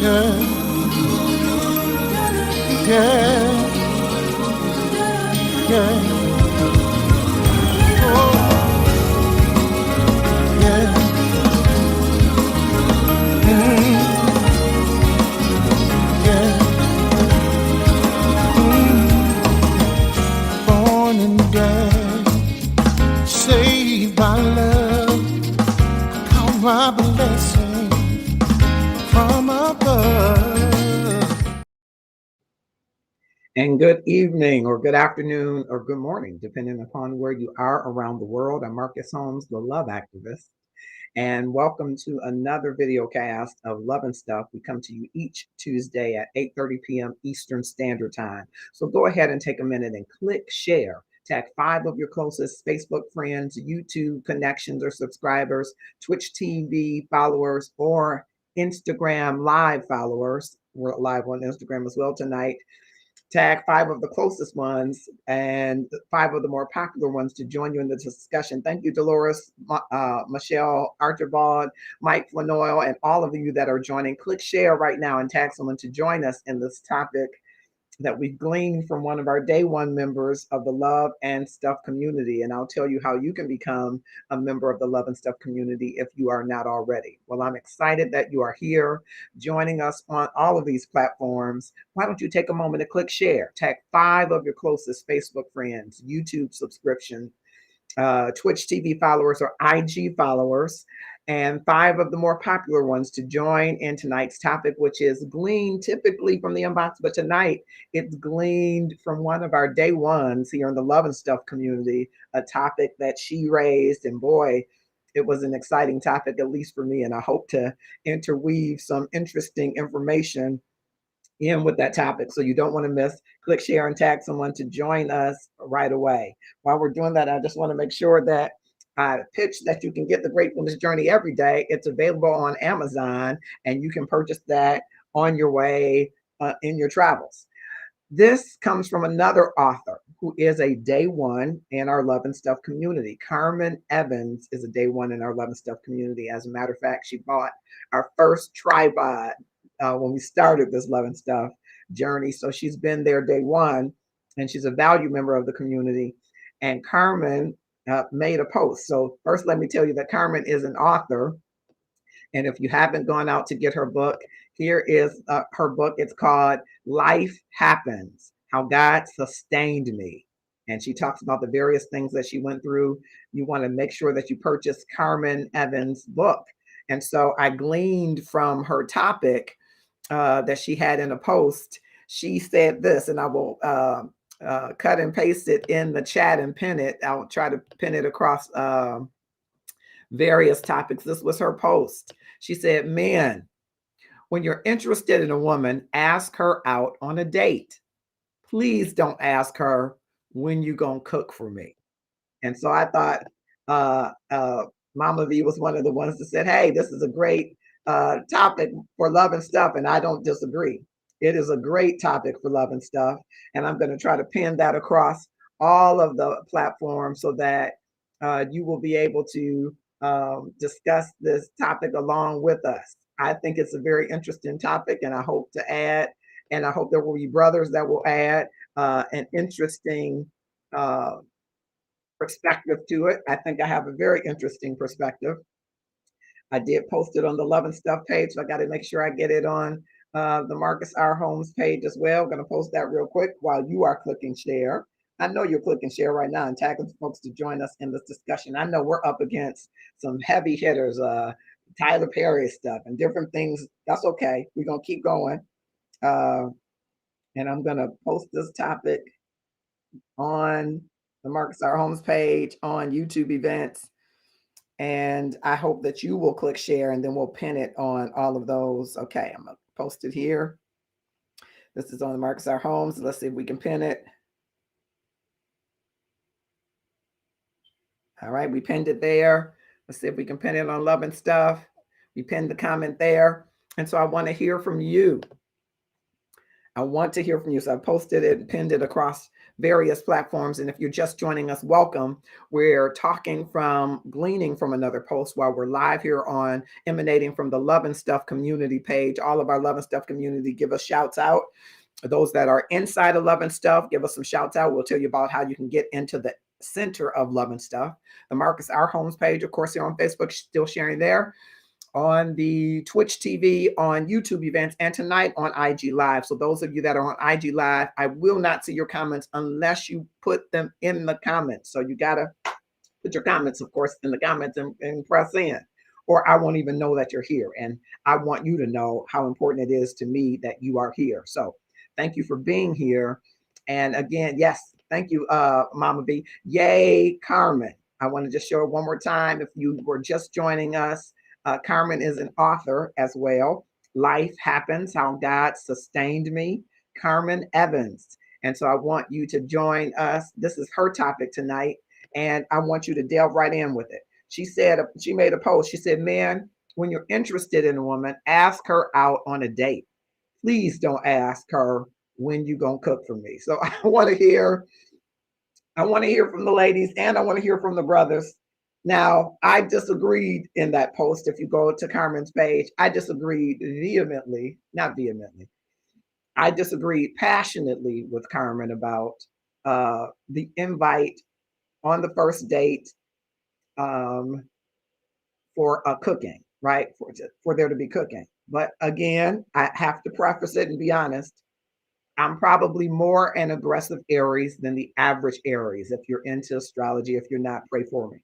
Born and dead, saved by love, count my blessing from above. And good evening, or good afternoon, or good morning, depending upon where you are around the world. I'm Marcus Holmes, the Love Activist, and welcome to another video cast of Love and Stuff. We come to you each Tuesday at 8:30 p.m. Eastern Standard Time. So go ahead and take a minute and click share. Tag 5 of your closest Facebook friends, YouTube connections or subscribers, Twitch TV followers, or Instagram live followers. We're live on Instagram as well tonight. Tag 5 of the closest ones and 5 of the more popular ones to join you in the discussion. Thank you, Dolores, Michelle, Archibald, Mike Flanoil, and all of you that are joining. Click share right now and tag someone to join us in this topic that we've gleaned from one of our day one members of the Love and Stuff community. And I'll tell you how you can become a member of the Love and Stuff community if you are not already. Well, I'm excited that you are here joining us on all of these platforms. Why don't you take a moment to click share, tag 5 of your closest Facebook friends, YouTube subscription, Twitch TV followers or IG followers, and 5 of the more popular ones to join in tonight's topic, which is gleaned typically from the inbox, but tonight it's gleaned from one of our day ones here in the Love and Stuff community, a topic that she raised, and boy, it was an exciting topic, at least for me, and I hope to interweave some interesting information in with that topic. So you don't want to miss. Click share and tag someone to join us right away. While we're doing that, I just want to make sure that I pitch that you can get the Gratefulness Journey every day. It's available on Amazon, and you can purchase that on your way in your travels. This comes from another author who is a day one in our Love and Stuff community. Carmen Evans is a day one in our Love and Stuff community. As a matter of fact, she bought our first tripod when we started this Love and Stuff journey. So she's been there day one, and she's a value member of the community. And Carmen made a post. So first, let me tell you that Carmen is an author. And if you haven't gone out to get her book, here is her book. It's called Life Happens, How God Sustained Me. And she talks about the various things that she went through. You want to make sure that you purchase Carmen Evans' book. And so I gleaned from her topic that she had in a post. She said this, and I will cut and paste it in the chat and pin it. I'll try to pin it across various topics. This was her post. She said, "Men, when you're interested in a woman, ask her out on a date. Please don't ask her when you gonna cook for me." And so I thought Mama V was one of the ones that said, hey, this is a great topic for Love and Stuff, and I don't disagree. It is a great topic for Love and Stuff, and I'm going to try to pin that across all of the platforms so that you will be able to discuss this topic along with us. I think it's a very interesting topic, and I hope to add, and I hope there will be brothers that will add an interesting perspective to it. I think I have a very interesting perspective. I did post it on the Love and Stuff page, so I got to make sure I get it on the Marcus R. Holmes page as well. I'm going to post that real quick while you are clicking share. I know you're clicking share right now and tagging folks to join us in this discussion. I know we're up against some heavy hitters, Tyler Perry stuff and different things. That's okay. We're going to keep going. And I'm going to post this topic on the Marcus R. Holmes page on YouTube events. And I hope that you will click share, and then we'll pin it on all of those. Okay, I'm going to post it here. This is on the Marcus R. Holmes. Let's see if we can pin it. All right, we pinned it there. Let's see if we can pin it on Love and Stuff. We pinned the comment there. And so I want to hear from you. I want to hear from you. So I posted it, pinned it across various platforms. And if you're just joining us, welcome. We're gleaning from another post while we're live here on Emanating from the Love and Stuff community page. All of our Love and Stuff community, give us shouts out. Those that are inside of Love and Stuff, give us some shouts out. We'll tell you about how you can get into the center of Love and Stuff. The Marcus Our Homes page, of course, here on Facebook, still sharing there, on the Twitch TV, on YouTube events, and tonight on IG Live. So those of you that are on IG Live, I will not see your comments unless you put them in the comments. So you got to put your comments, of course, in the comments and press in, or I won't even know that you're here. And I want you to know how important it is to me that you are here. So thank you for being here. And again, yes, thank you, Mama B. Yay, Carmen. I want to just show it one more time. If you were just joining us, Carmen is an author as well. Life Happens, How God Sustained Me. Carmen Evans. And so I want you to join us. This is her topic tonight, and I want you to delve right in with it. She made a post. She said, man, when you're interested in a woman, ask her out on a date. Please don't ask her when you gonna cook for me. So I want to hear from the ladies, and I want to hear from the brothers. Now, I disagreed in that post. If you go to Carmen's page, I disagreed I disagreed passionately with Carmen about the invite on the first date for a cooking, right? For there to be cooking. But again, I have to preface it and be honest. I'm probably more an aggressive Aries than the average Aries. If you're into astrology, if you're not, pray for me.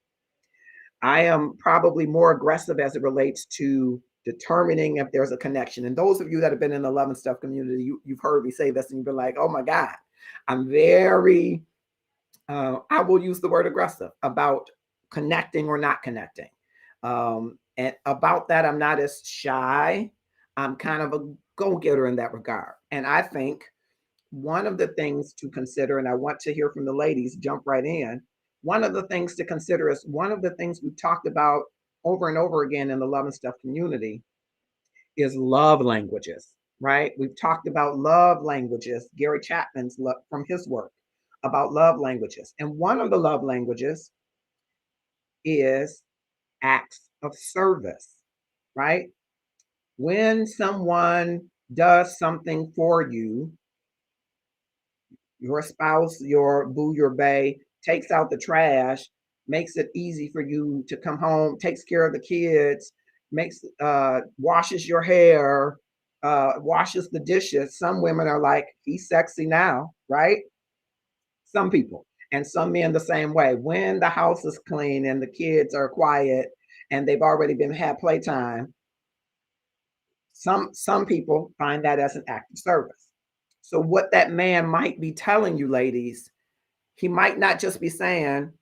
I am probably more aggressive as it relates to determining if there's a connection. And those of you that have been in the Love and Stuff community, you've heard me say this and you've been like, oh my God, I'm very, I will use the word aggressive about connecting or not connecting. And about that, I'm not as shy. I'm kind of a go-getter in that regard. And I think one of the things to consider, and I want to hear from the ladies, jump right in. One of the things to consider is one of the things we've talked about over and over again in the Love and Stuff community is love languages, right? We've talked about love languages, Gary Chapman's from his work about love languages. And one of the love languages is acts of service, right? When someone does something for you, your spouse, your boo, your bae, takes out the trash, makes it easy for you to come home, takes care of the kids, washes your hair, washes the dishes. Some women are like, he's sexy now, right? Some people. And some men the same way. When the house is clean and the kids are quiet and they've already had playtime, some people find that as an act of service. So what that man might be telling you, ladies, he might not just be saying,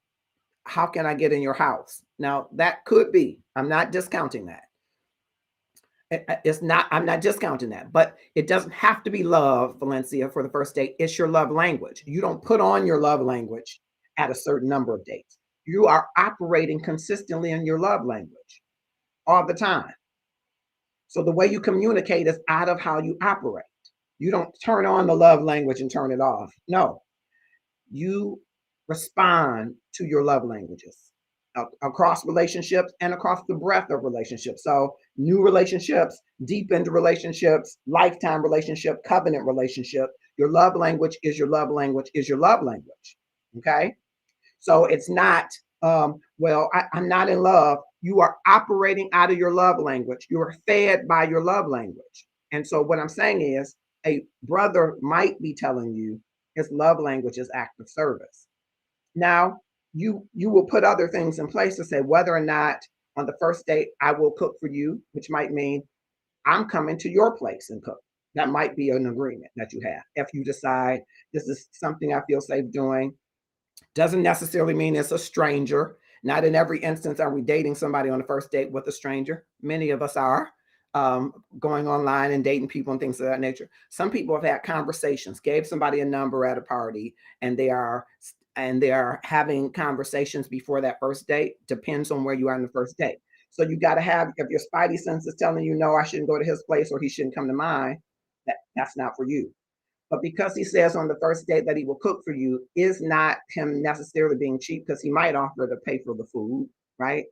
how can I get in your house? Now, that could be. I'm not discounting that. I'm not discounting that, but it doesn't have to be love, Valencia, for the first date. It's your love language. You don't put on your love language at a certain number of dates. You are operating consistently in your love language all the time. So the way you communicate is out of how you operate. You don't turn on the love language and turn it off. No, you respond to your love languages across relationships and across the breadth of relationships. So new relationships, deepened relationships, lifetime relationship, covenant relationship. Your love language is your love language is your love language. Okay. So it's not, I'm not in love. You are operating out of your love language. You are fed by your love language. And so what I'm saying is a brother might be telling you his love language is act of service. Now, you will put other things in place to say whether or not on the first date I will cook for you, which might mean I'm coming to your place and cook. That might be an agreement that you have. If you decide this is something I feel safe doing, doesn't necessarily mean it's a stranger. Not in every instance are we dating somebody on the first date with a stranger. Many of us are going online and dating people and things of that nature. Some people have had conversations, gave somebody a number at a party, and they are having conversations before that first date. Depends on where you are in the first date. So you got to have, if your spidey sense is telling you, no, I shouldn't go to his place or he shouldn't come to mine, that's not for you. But because he says on the first date that he will cook for you is not him necessarily being cheap, because he might offer to pay for the food, right?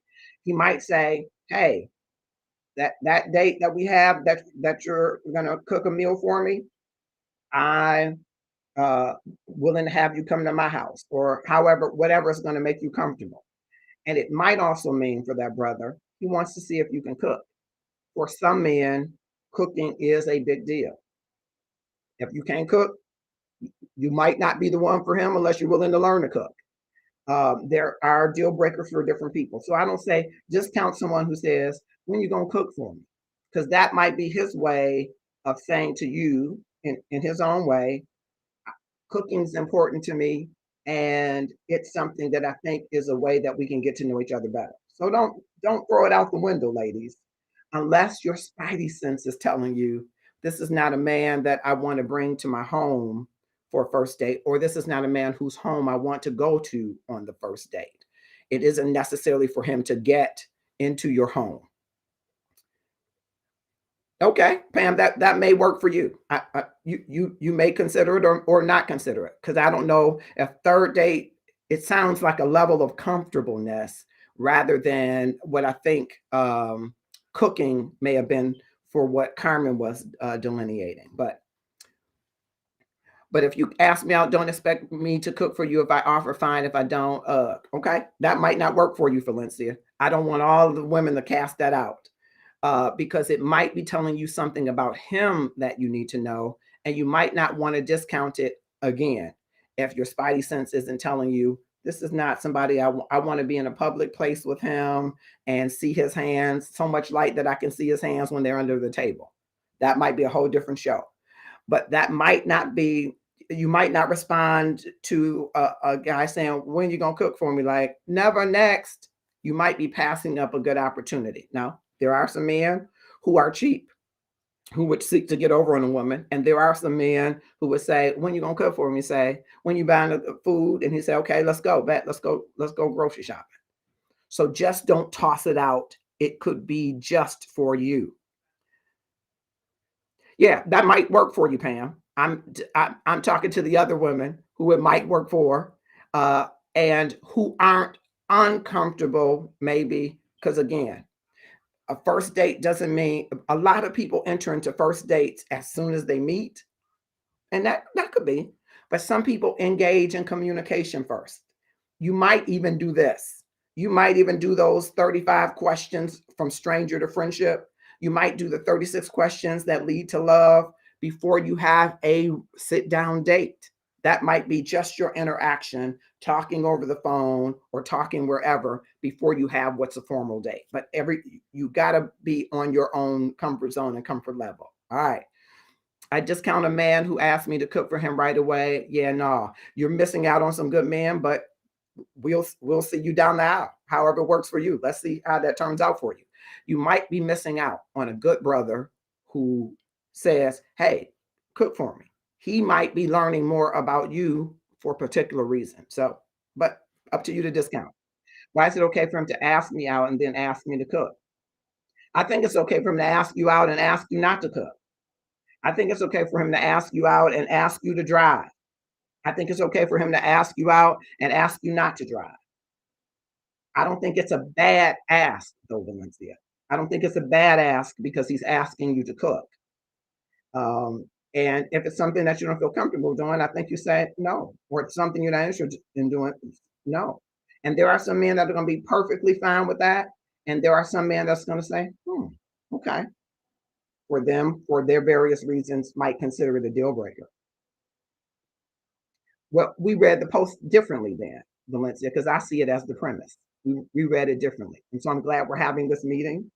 He might say, hey, that date that we have, that you're gonna cook a meal for me, I willing to have you come to my house, or however, whatever is going to make you comfortable. And it might also mean for that brother, he wants to see if you can cook. For some men, cooking is a big deal. If you can't cook, you might not be the one for him unless you're willing to learn to cook. There are deal breakers for different people. So I don't say discount someone who says, when you going to cook for me? Because that might be his way of saying to you in his own way, cooking is important to me, and it's something that I think is a way that we can get to know each other better. So don't throw it out the window, ladies, unless your spidey sense is telling you this is not a man that I want to bring to my home for a first date, or this is not a man whose home I want to go to on the first date. It isn't necessarily for him to get into your home. Okay, Pam, that may work for you. You may consider it or not consider it, because I don't know if third date. It sounds like a level of comfortableness rather than what I think cooking may have been for what Carmen was delineating. But if you ask me out, don't expect me to cook for you. If I offer, fine. If I don't, okay, that might not work for you, Valencia. I don't want all the women to cast that out. Because it might be telling you something about him that you need to know, and you might not want to discount it again if your spidey sense isn't telling you this is not somebody I want to be in a public place with him and see his hands, so much light that I can see his hands when they're under the table. That might be a whole different show. But that might not be, you might not respond to a guy saying, when you gonna cook for me? Like, never, next. You might be passing up a good opportunity. Now, there are some men who are cheap, who would seek to get over on a woman. And there are some men who would say, when you gonna cook for me? Say, when you buying the food? And he say, okay, let's go, let's go grocery shopping. So just don't toss it out. It could be just for you. Yeah, that might work for you, Pam. I'm talking to the other women who it might work for, and who aren't uncomfortable, maybe, because again, a first date doesn't mean, a lot of people enter into first dates as soon as they meet, and that could be, but some people engage in communication first. You might even do this. You might even do those 35 questions from stranger to friendship. You might do the 36 questions that lead to love before you have a sit down date. That might be just your interaction, talking over the phone or talking wherever before you have what's a formal date. But you got to be on your own comfort zone and comfort level. All right. I discount a man who asked me to cook for him right away. Yeah, no, you're missing out on some good men, but we'll see you down the aisle, however it works for you. Let's see how that turns out for you. You might be missing out on a good brother who says, hey, cook for me. He might be learning more about you for a particular reason. So, but up to you to discount. Why is it okay for him to ask me out and then ask me to cook? I think it's okay for him to ask you out and ask you not to cook. I think it's okay for him to ask you out and ask you to drive. I think it's okay for him to ask you out and ask you not to drive. I don't think it's a bad ask, though, Valencia. I don't think it's a bad ask because he's asking you to cook. And if it's something that you don't feel comfortable doing, I think you say no. Or it's something you're not interested in doing, no. And there are some men that are going to be perfectly fine with that. And there are some men that's going to say, okay. For them, for their various reasons, might consider it a deal breaker. Well, we read the post differently then, Valencia, because I see it as the premise. We read it differently. And so I'm glad we're having this meeting,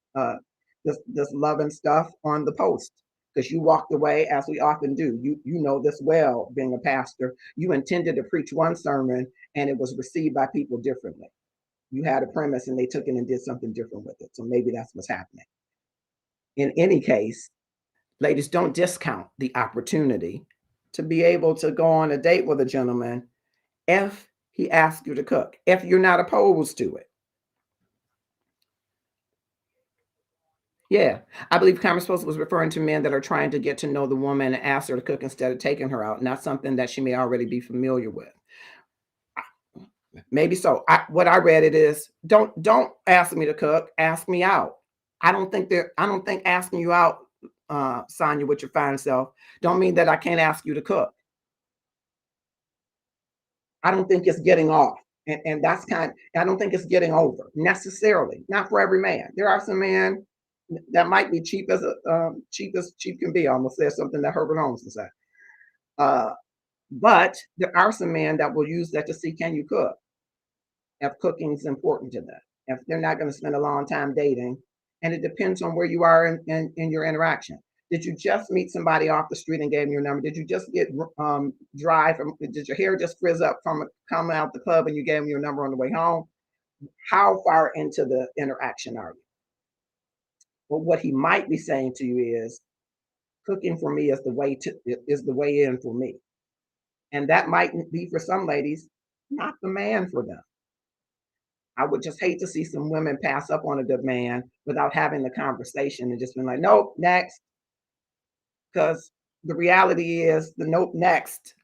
this love and stuff on the post, because you walked away, as we often do. You know this well, being a pastor. You intended to preach one sermon, and it was received by people differently. You had a premise, and they took it and did something different with it. So maybe that's what's happening. In any case, ladies, don't discount the opportunity to be able to go on a date with a gentleman if he asks you to cook, if you're not opposed to it. Yeah, I believe Cameron Supposed was referring to men that are trying to get to know the woman and ask her to cook instead of taking her out, not something that she may already be familiar with. Maybe so. What I read it is don't ask me to cook, ask me out. I don't think asking you out, Sonya, with your fine self, don't mean that I can't ask you to cook. I don't think it's getting off. And that's I don't think it's getting over necessarily. Not for every man. There are some men that might be cheap as cheap can be. I almost said something that Herbert Holmes would say. Uh, but there are some men that will use that to see, can you cook? If cooking is important to them, if they're not going to spend a long time dating, and it depends on where you are in your interaction. Did you just meet somebody off the street and gave them your number? Did you just get dry from? Did your hair just frizz up from coming out the club and you gave them your number on the way home? How far into the interaction are you? Well, what he might be saying to you is, cooking for me is the way in for me, and that might be for some ladies not the man for them. I would just hate to see some women pass up on a good man without having the conversation and just being like, nope, next. Because the reality is the note next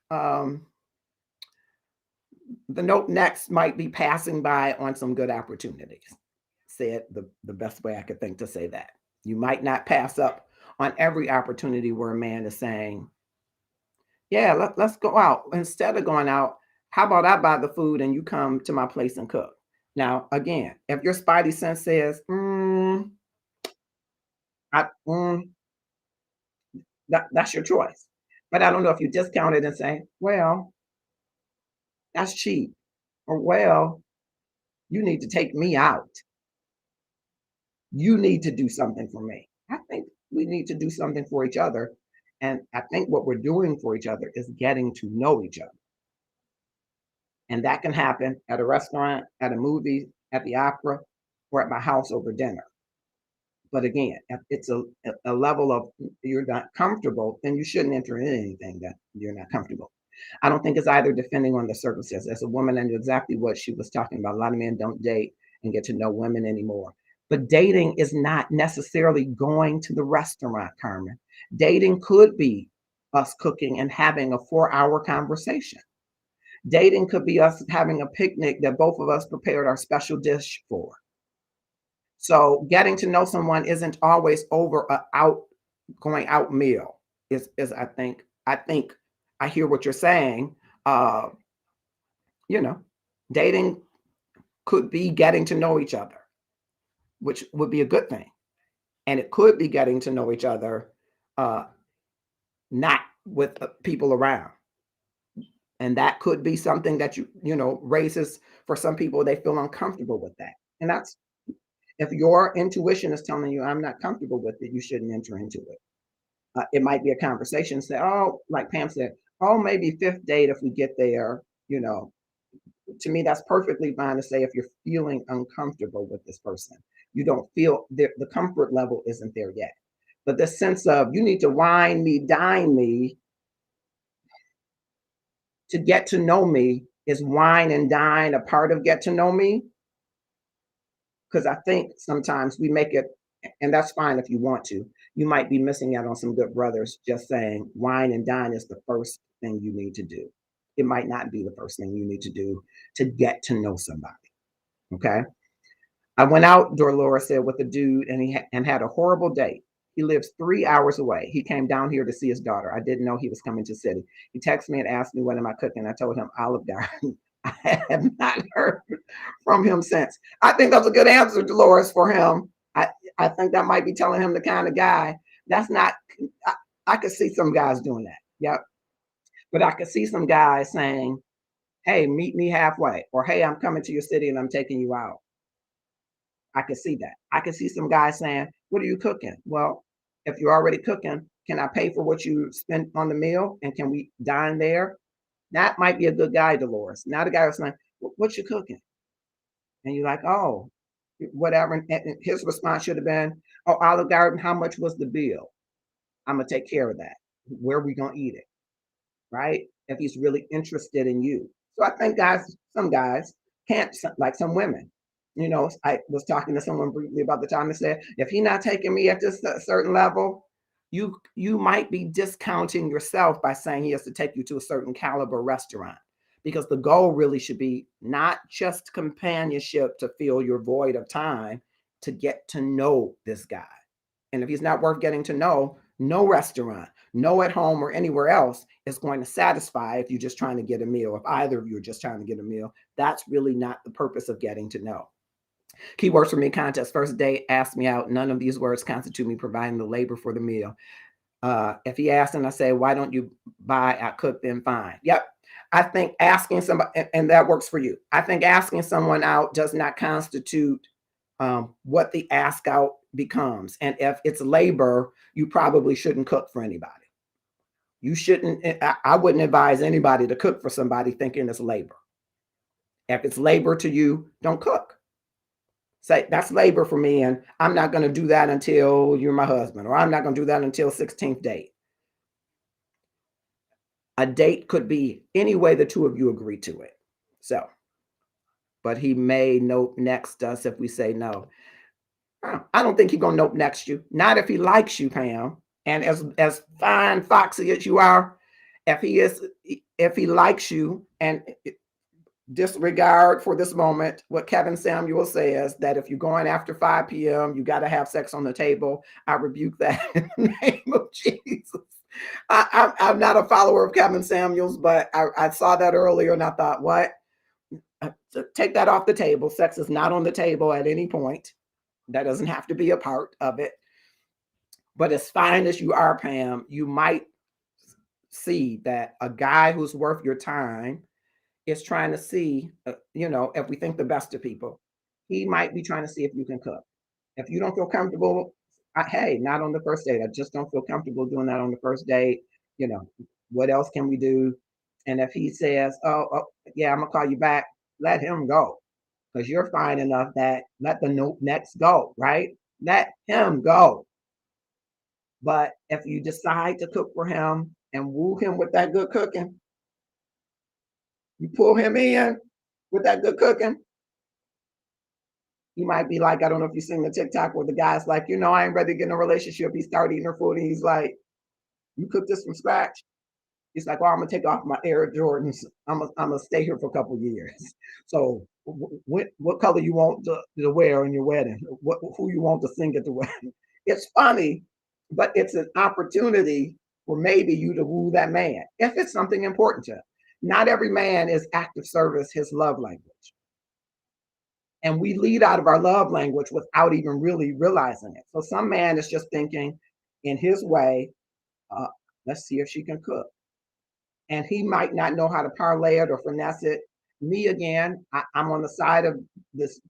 might be passing by on some good opportunities. Said the best way I could think to say that. You might not pass up on every opportunity where a man is saying, yeah, let's go out. Instead of going out, how about I buy the food and you come to my place and cook? Now, again, if your spidey sense says, I, that's your choice. But I don't know if you discount it and say, well, that's cheap. Or, well, you need to take me out. You need to do something for me. I think we need to do something for each other. And I think what we're doing for each other is getting to know each other. And that can happen at a restaurant, at a movie, at the opera, or at my house over dinner. But again, if it's a level of you're not comfortable, then you shouldn't enter in anything that you're not comfortable. I don't think it's either depending on the circumstance. As a woman, I knew exactly what she was talking about. A lot of men don't date and get to know women anymore. But dating is not necessarily going to the restaurant, Carmen. Dating could be us cooking and having a 4-hour conversation. Dating could be us having a picnic that both of us prepared our special dish for. So getting to know someone isn't always over a going out meal. Is I think I hear what you're saying. Uh, you know, dating could be getting to know each other, which would be a good thing, and it could be getting to know each other, uh, not with people around, and that could be something that raises for some people they feel uncomfortable with that, and that's if your intuition is telling you I'm not comfortable with it, you shouldn't enter into it. It might be a conversation. Say, oh, like Pam said, oh, maybe fifth date if we get there. You know, to me, that's perfectly fine to say if you're feeling uncomfortable with this person, you don't feel the comfort level isn't there yet. But the sense of you need to wine me, dine me to get to know me is wine and dine a part of get to know me? Because I think sometimes we make it, and that's fine if you want to. You might be missing out on some good brothers just saying wine and dine is the first thing you need to do. It might not be the first thing you need to do to get to know somebody. Okay. I went out, Dolores said, with a dude and and had a horrible date. He lives 3 hours away. He came down here to see his daughter. I didn't know he was coming to the city. He texted me and asked me, what am I cooking? I told him Olive Garden. I have not heard from him since. I think that's a good answer, Dolores, for him. I think that might be telling him the kind of guy that's not, I, I could see some guys doing that. Yep. But I could see some guys saying, hey, meet me halfway, or hey, I'm coming to your city and I'm taking you out. I could see that. I could see some guys saying, what are you cooking? Well, if you're already cooking, can I pay for what you spent on the meal and can we dine there? That might be a good guy, Dolores. Now the guy was saying, what you cooking? And you're like, oh, whatever. And his response should have been, oh, Olive Garden, how much was the bill? I'm going to take care of that. Where are we going to eat it? Right? If he's really interested in you. So I think some guys can't, like some women. I was talking to someone briefly about the time and said, if he's not taking me at this certain level, you might be discounting yourself by saying he has to take you to a certain caliber restaurant. Because the goal really should be not just companionship to fill your void of time, to get to know this guy. And if he's not worth getting to know, no restaurant, no at home or anywhere else is going to satisfy if you're just trying to get a meal. If either of you are just trying to get a meal, that's really not the purpose of getting to know. Keywords for me contest: first date, ask me out. None of these words constitute me providing the labor for the meal. If he asks and I say, why don't you buy, I cook, then fine. Yep. I think asking somebody, and that works for you. I think asking someone out does not constitute what the ask out becomes. And if it's labor, you probably shouldn't cook for anybody. You shouldn't, I wouldn't advise anybody to cook for somebody thinking it's labor. If it's labor to you, don't cook. Say, that's labor for me, and I'm not going to do that until you're my husband, or I'm not going to do that until 16th date. A date could be any way the two of you agree to it. So, but he may nope next us if we say no. I don't think he's gonna nope next you. Not if he likes you, Pam. And as fine foxy as you are, if he likes you, and disregard for this moment what Kevin Samuel says, that if you're going after 5 p.m., you got to have sex on the table. I rebuke that in the name of Jesus. I'm not a follower of Kevin Samuels, but I saw that earlier and I thought, what? Take that off the table. Sex is not on the table at any point. That doesn't have to be a part of it. But as fine as you are, Pam, you might see that a guy who's worth your time is trying to see, if we think the best of people, he might be trying to see if you can cook. If you don't feel comfortable, hey, not on the first date. I just don't feel comfortable doing that on the first date. What else can we do? And if he says, oh yeah, I'm gonna call you back, let him go, because you're fine enough that let the next go, right? Let him go. But if you decide to cook for him and woo him with that good cooking, you pull him in with that good cooking, he might be like, I don't know if you've seen the TikTok where the guy's like, I ain't ready to get in a relationship. He started eating her food and he's like, you cook this from scratch? He's like, well, I'm gonna take off my Air Jordans. I'm gonna stay here for a couple of years. So what color you want to wear in your wedding? Who you want to sing at the wedding? It's funny, but it's an opportunity for maybe you to woo that man if it's something important to him. Not every man is active service his love language. And we lead out of our love language without even really realizing it. So some man is just thinking in his way, let's see if she can cook. And he might not know how to parlay it or finesse it. Me, again, I'm on the side of this,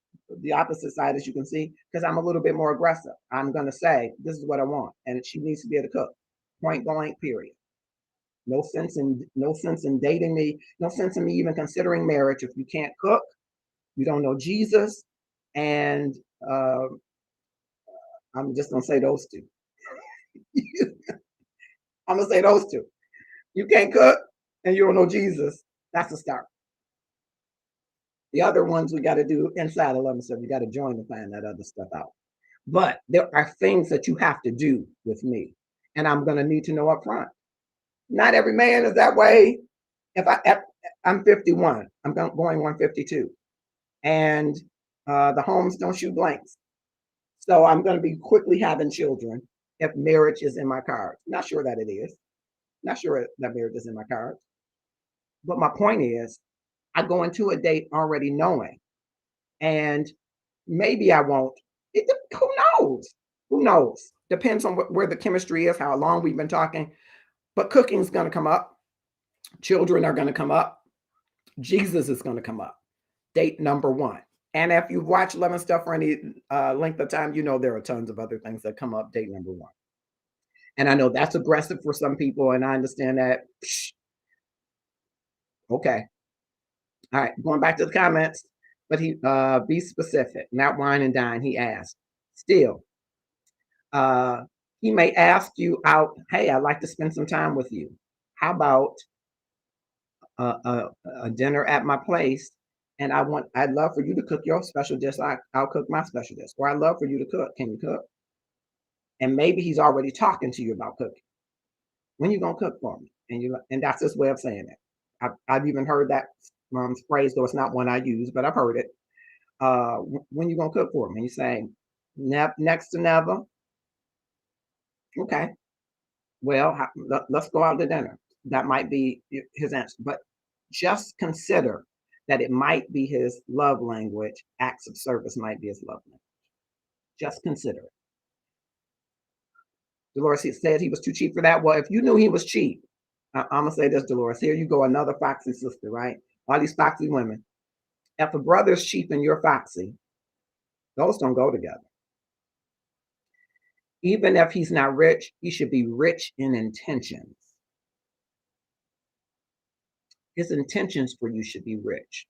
the opposite side, as you can see, because I'm a little bit more aggressive. I'm going to say, this is what I want. And she needs to be able to cook. Point blank, period. No sense in dating me. No sense in me even considering marriage if you can't cook, you don't know Jesus, and I'm just gonna say those two. I'm gonna say those two. You can't cook and you don't know Jesus. That's a start. The other ones we got to do inside 11 stuff. You got to join to find that other stuff out. But there are things that you have to do with me, and I'm gonna need to know up front. Not every man is that way. I'm 51, I'm going 152, and the homes don't shoot blanks. So I'm going to be quickly having children if marriage is in my cards. Not sure that it is. Not sure that marriage is in my cards. But my point is, I go into a date already knowing, and maybe I won't. Who knows? Who knows? Depends on where the chemistry is, how long we've been talking. But cooking's going to come up. Children are going to come up. Jesus is going to come up. Date number one. And if you've watched Love and Stuff for any length of time, there are tons of other things that come up date number one. And I know that's aggressive for some people, and I understand that. Okay. All right, going back to the comments, but he be specific, not wine and dine, he asked. Still, he may ask you out, hey, I'd like to spend some time with you. How about a dinner at my place and I'd love for you to cook your special dish. I'll cook my special dish, or I'd love for you to cook. Can you cook? And maybe he's already talking to you about cooking. When you gonna cook for me? And that's his way of saying it. I've even heard that phrase, though it's not one I use, but I've heard it. When you gonna cook for me? And he's saying, next to never. Okay, well, let's go out to dinner. That might be his answer, but just consider that it might be his love language. Acts of service might be his love language. Just consider it. Dolores said he was too cheap for that. Well, if you knew he was cheap, I'm gonna say this, Dolores. Here you go, another foxy sister, right? All these foxy women. If a brother's cheap and you're foxy, those don't go together. Even if he's not rich, he should be rich in intentions. His intentions for you should be rich.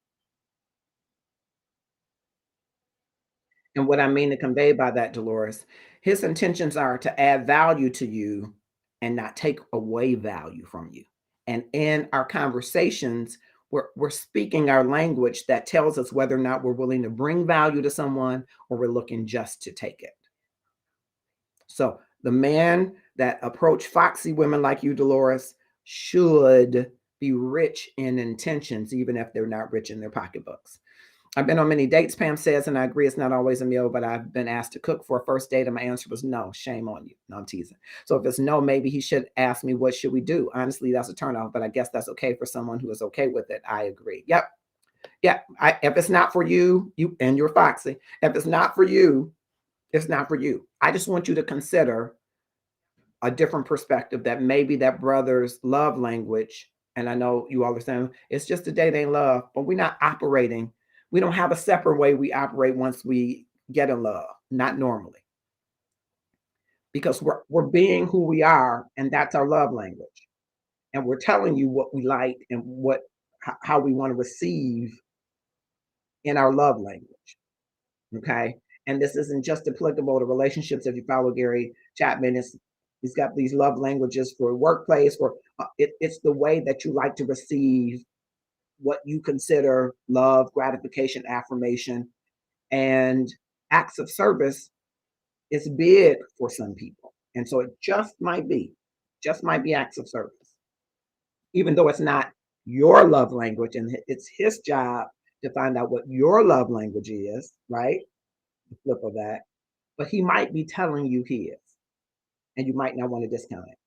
And what I mean to convey by that, Dolores, his intentions are to add value to you and not take away value from you. And in our conversations, we're speaking our language that tells us whether or not we're willing to bring value to someone or we're looking just to take it. So the man that approach foxy women like you, Dolores, should be rich in intentions, even if they're not rich in their pocketbooks. I've been on many dates, Pam says, and I agree it's not always a meal, but I've been asked to cook for a first date, and my answer was no. Shame on you. No, I'm teasing. So if it's no, maybe he should ask me, what should we do? Honestly, that's a turnoff, but I guess that's okay for someone who is okay with it. I agree. Yep. Yeah. If it's not for you, and you're foxy, if it's not for you, it's not for you. I just want you to consider a different perspective that maybe that brother's love language, and I know you all are saying it's just a day they love, but we're not operating. We don't have a separate way we operate once we get in love, not normally, because we're being who we are, and that's our love language, and we're telling you what we like and how we want to receive in our love language. Okay. And this isn't just applicable to relationships. If you follow Gary Chapman, he's got these love languages for workplace, for it's the way that you like to receive what you consider love, gratification, affirmation, and acts of service is big for some people. And so it just might be acts of service, even though it's not your love language, and it's his job to find out what your love language is, right? The flip of that, but he might be telling you his, and you might not want to discount it.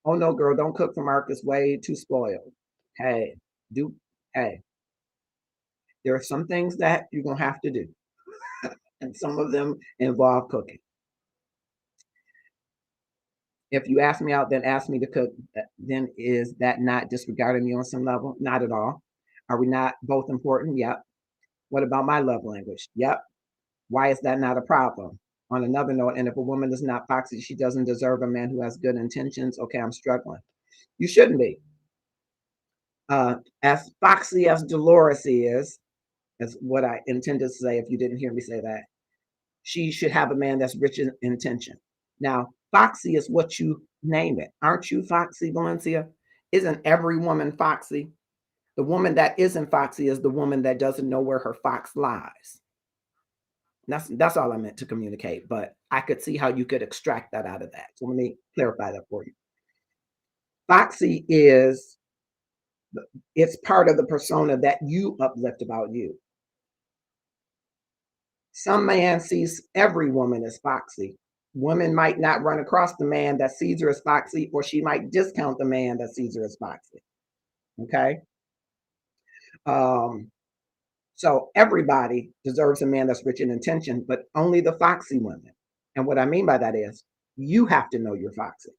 Oh no, girl, don't cook for Marcus. Way too spoiled. Hey, do hey, there are some things that you're gonna have to do, and some of them involve cooking. If you ask me out, then ask me to cook. Then is that not disregarding me on some level? Not at all. Are we not both important? Yep. What about my love language? Yep. Why is that not a problem? On another note, and if a woman is not foxy, she doesn't deserve a man who has good intentions. Okay, I'm struggling. You shouldn't be. As foxy as Dolores is what I intended to say if you didn't hear me say that. She should have a man that's rich in intention. Now, foxy is what you name it. Aren't you foxy, Valencia? Isn't every woman foxy? The woman that isn't foxy is the woman that doesn't know where her fox lies. That's all I meant to communicate, but I could see how you could extract that out of that. So let me clarify that for you. Foxy is it's part of the persona that you uplift about you. Some man sees every woman as foxy. Women might not run across the man that sees her as foxy, or she might discount the man that sees her as foxy. Okay. So everybody deserves a man that's rich in intention, but only the foxy women. And what I mean by that is you have to know you're foxy.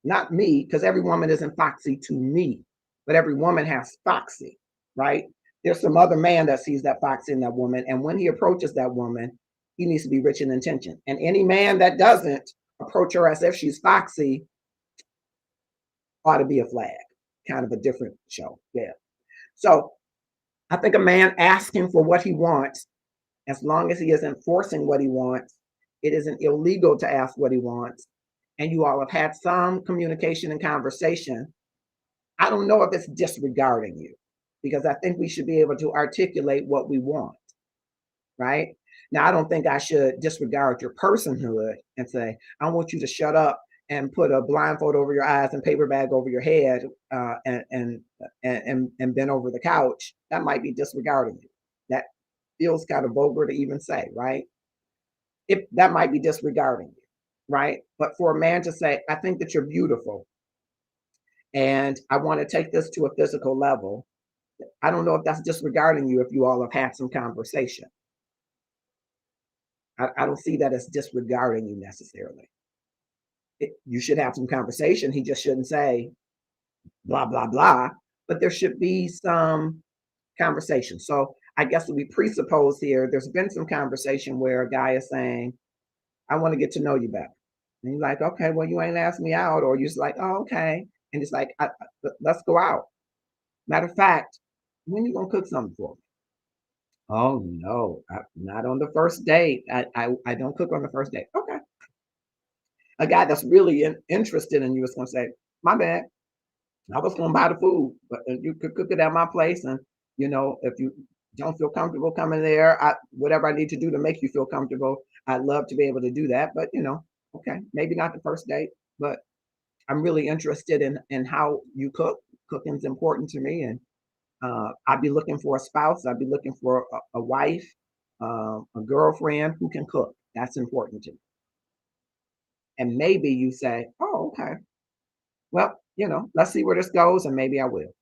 Not me, because every woman isn't foxy to me, but every woman has foxy, right? There's some other man that sees that foxy in that woman. And when he approaches that woman, he needs to be rich in intention. And any man that doesn't approach her as if she's foxy ought to be a flag, kind of a different show. Yeah. So I think a man asking for what he wants, as long as he isn't forcing what he wants, it isn't illegal to ask what he wants. And you all have had some communication and conversation. I don't know if it's disregarding you. because I think we should be able to articulate what we want, right? Now, I don't think I should disregard your personhood and say, I want you to shut up and put a blindfold over your eyes and paper bag over your head, and bend over the couch. That might be disregarding you. That feels kind of vulgar to even say, right? If that might be disregarding you, right? But for a man to say, I think that you're beautiful and I want to take this to a physical level, I don't know if that's disregarding you if you all have had some conversation. I don't see that as disregarding you necessarily. You should have some conversation. He just shouldn't say blah, blah, blah, but there should be some conversation. So I guess we presuppose here there's been some conversation where a guy is saying, I want to get to know you better. And you're like, okay, well, you ain't asked me out. Or you're just like, oh, okay. And it's like, let's go out. Matter of fact, when you going to cook something for me? Oh, no, not on the first date. I don't cook on the first date. Okay. A guy that's really interested in you is going to say, my bad. I was going to buy the food, but you could cook it at my place. And, if you don't feel comfortable coming there, whatever I need to do to make you feel comfortable, I'd love to be able to do that. But, okay, maybe not the first date, but I'm really interested in how you cook. Cooking's important to me. And I'd be looking for a spouse. I'd be looking for a wife, a girlfriend who can cook. That's important to me. And maybe you say, oh, okay, well, let's see where this goes, and maybe I will.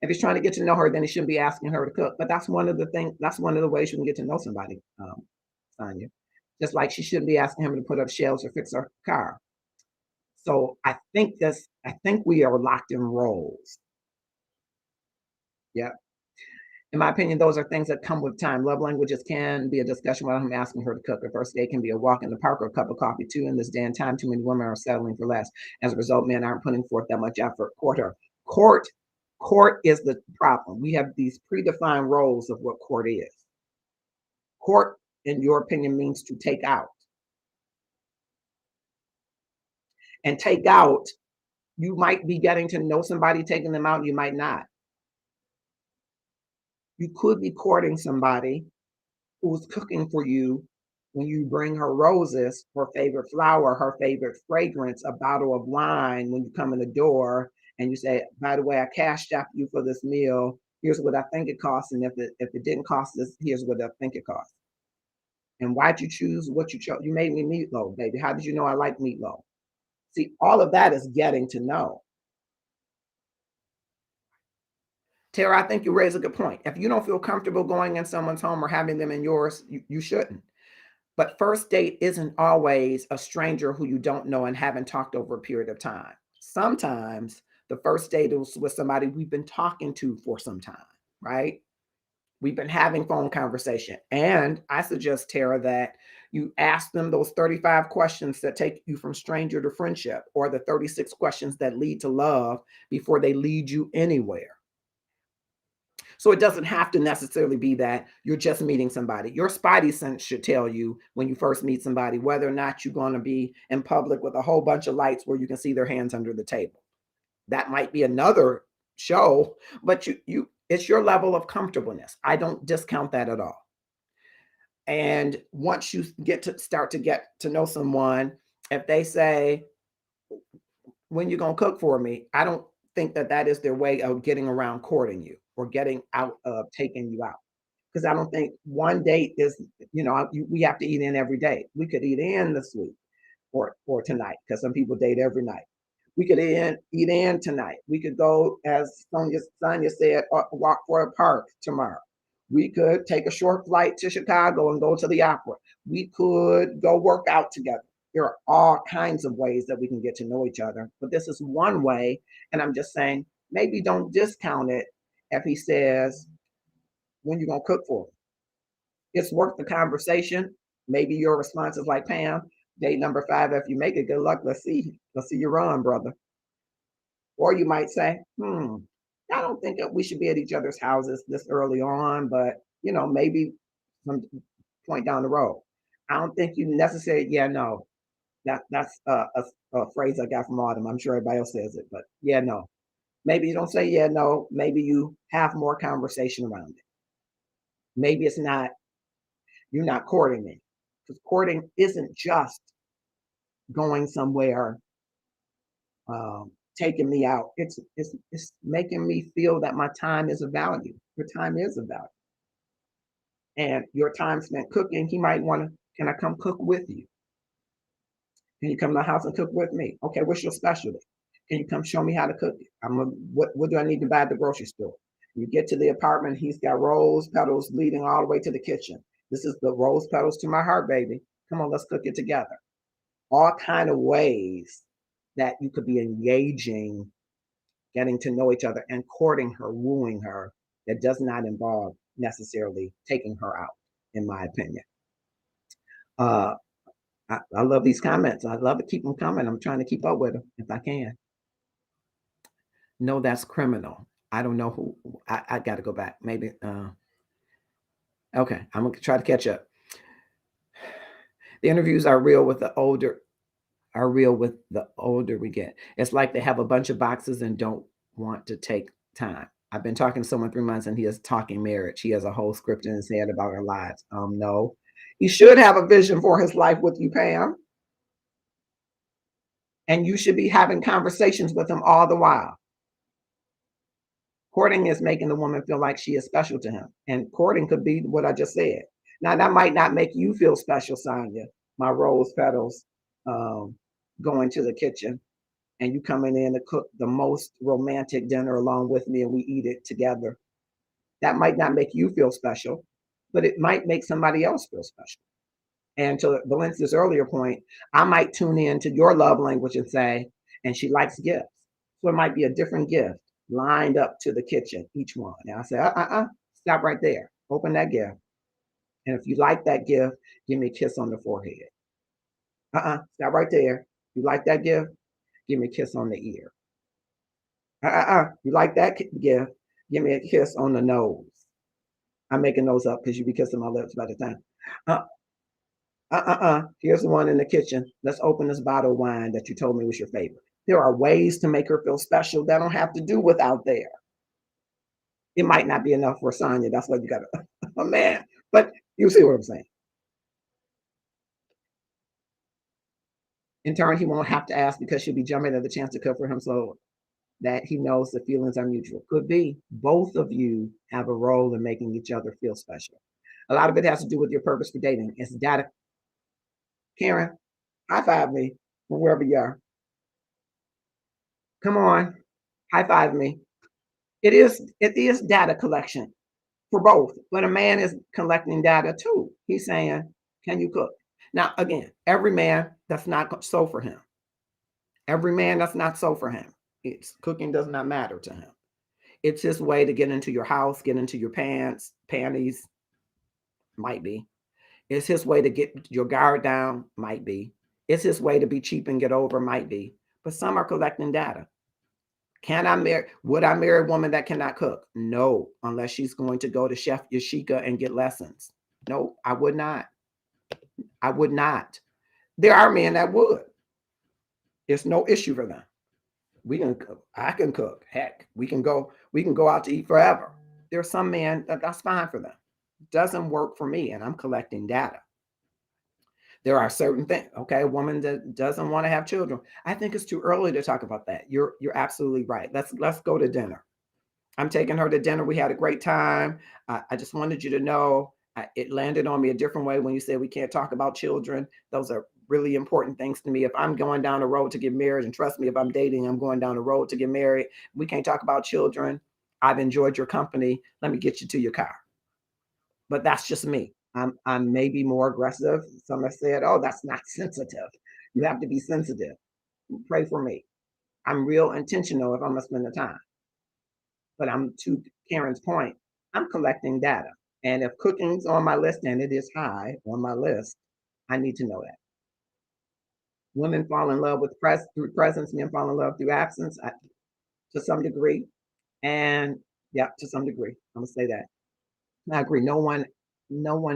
If he's trying to get to know her, then he shouldn't be asking her to cook. But that's one of the things. That's one of the ways you can get to know somebody, Sonya. Just like she shouldn't be asking him to put up shelves or fix her car. So I think this. I think we are locked in roles. Yeah. In my opinion, those are things that come with time. Love languages can be a discussion while I'm asking her to cook. A first date can be a walk in the park or a cup of coffee too. In this day and time, too many women are settling for less. As a result, men aren't putting forth that much effort. Court, court is the problem. We have these predefined roles of what court is. Court, in your opinion, means to take out. And take out, you might be getting to know somebody, taking them out, you might not. You could be courting somebody who's cooking for you when you bring her roses, her favorite flower, her favorite fragrance, a bottle of wine when you come in the door and you say, by the way, I cashed out you for this meal. Here's what I think it costs. And if it didn't cost this, here's what I think it costs. And why'd you choose what you chose? You made me meatloaf, baby. How did you know I like meatloaf? See, all of that is getting to know. Tara, I think you raise a good point. If you don't feel comfortable going in someone's home or having them in yours, you shouldn't. But first date isn't always a stranger who you don't know and haven't talked over a period of time. Sometimes the first date is with somebody we've been talking to for some time, right? We've been having phone conversation. And I suggest, Tara, that you ask them those 35 questions that take you from stranger to friendship, or the 36 questions that lead to love before they lead you anywhere. So it doesn't have to necessarily be that you're just meeting somebody. Your spidey sense should tell you when you first meet somebody whether or not you're going to be in public with a whole bunch of lights where you can see their hands under the table. That might be another show, but you it's your level of comfortableness. I don't discount that at all. And once you start to get to know someone, if they say, when you going to cook for me, I don't think that is their way of getting around courting you or getting out of taking you out. Because I don't think one date is, we have to eat in every day. We could eat in this week or tonight, because some people date every night. We could eat in tonight. We could go, as Sonia said, walk for a park tomorrow. We could take a short flight to Chicago and go to the opera. We could go work out together. There are all kinds of ways that we can get to know each other, but this is one way. And I'm just saying, maybe don't discount it if he says, when you gonna cook for me? It's worth the conversation. Maybe your response is like Pam, date number 5, if you make it, good luck. Let's see you run, brother. Or you might say, I don't think that we should be at each other's houses this early on, but maybe some point down the road. I don't think you necessarily, yeah, no. That's a phrase I got from Autumn. I'm sure everybody else says it, but yeah, no. Maybe you don't say yeah, no. Maybe you have more conversation around it. Maybe it's not, you're not courting me. Because courting isn't just going somewhere, taking me out. It's making me feel that my time is of value. Your time is of value. And your time spent cooking, he might want to, can I come cook with you? Can you come to my house and cook with me? Okay, what's your specialty? Can you come show me how to cook it? What do I need to buy at the grocery store? You get to the apartment, he's got rose petals leading all the way to the kitchen. This is the rose petals to my heart, baby. Come on, let's cook it together. All kind of ways that you could be engaging, getting to know each other and courting her, wooing her, that does not involve necessarily taking her out, in my opinion. Uh, I love these comments. I love to keep them coming. I'm trying to keep up with them if I can. No, that's criminal. I don't know who. I got to go back. Maybe. Okay, I'm gonna try to catch up. The interviews are real with the older. Are real with the older we get. It's like they have a bunch of boxes and don't want to take time. I've been talking to someone 3 months and he is talking marriage. He has a whole script in his head about our lives. No, he should have a vision for his life with you, Pam. And you should be having conversations with him all the while. Courting is making the woman feel like she is special to him. And courting could be what I just said. Now, that might not make you feel special, Sonia, my rose petals, going to the kitchen and you coming in to cook the most romantic dinner along with me and we eat it together. That might not make you feel special, but it might make somebody else feel special. And to Valencia's earlier point, I might tune in to your love language and say, and she likes gifts. So it might be a different gift lined up to the kitchen, each one. And I say, stop right there. Open that gift. And if you like that gift, give me a kiss on the forehead. Stop right there. You like that gift? Give me a kiss on the ear. You like that gift? Give me a kiss on the nose. I'm making those up because you be kissing my lips by the time. Here's the one in the kitchen. Let's open this bottle of wine that you told me was your favorite. There are ways to make her feel special that don't have to do with out there. It might not be enough for Sonya. That's why you got a man. But you see what I'm saying. In turn, he won't have to ask because she'll be jumping at the chance to cook for him so that he knows the feelings are mutual. Could be. Both of you have a role in making each other feel special. A lot of it has to do with your purpose for dating. It's data. Karen, high five me from wherever you are. Come on, high five me. It is data collection for both, but a man is collecting data too. He's saying, can you cook? Now, again, every man, that's not so for him. Every man, that's not so for him. It's cooking does not matter to him. It's his way to get into your house, get into your panties, might be. It's his way to get your guard down, might be. It's his way to be cheap and get over, might be. But some are collecting data. Would I marry a woman that cannot cook? No, unless she's going to go to Chef Yashika and get lessons. No, I would not. I would not. There are men that would. It's no issue for them. We can cook. I can cook. Heck, we can go out to eat forever. There are some men that's fine for them. Doesn't work for me, and I'm collecting data. There are certain things. Okay, a woman that doesn't want to have children. I think it's too early to talk about that. You're absolutely right. Let's go to dinner. I'm taking her to dinner. We had a great time. I just wanted you to know it landed on me a different way when you said we can't talk about children. Those are really important things to me. If I'm going down the road to get married, and trust me, if I'm dating, I'm going down the road to get married, we can't talk about children. I've enjoyed your company. Let me get you to your car. But that's just me. I'm maybe more aggressive. Some have said, oh, that's not sensitive. You have to be sensitive. Pray for me. I'm real intentional if I'm going to spend the time. But I'm to Karen's point, I'm collecting data. And if cooking's on my list, and it is high on my list, I need to know that. Women fall in love with through presence, men fall in love through absence to some degree. And yeah, to some degree. I'm gonna say that. I agree. No one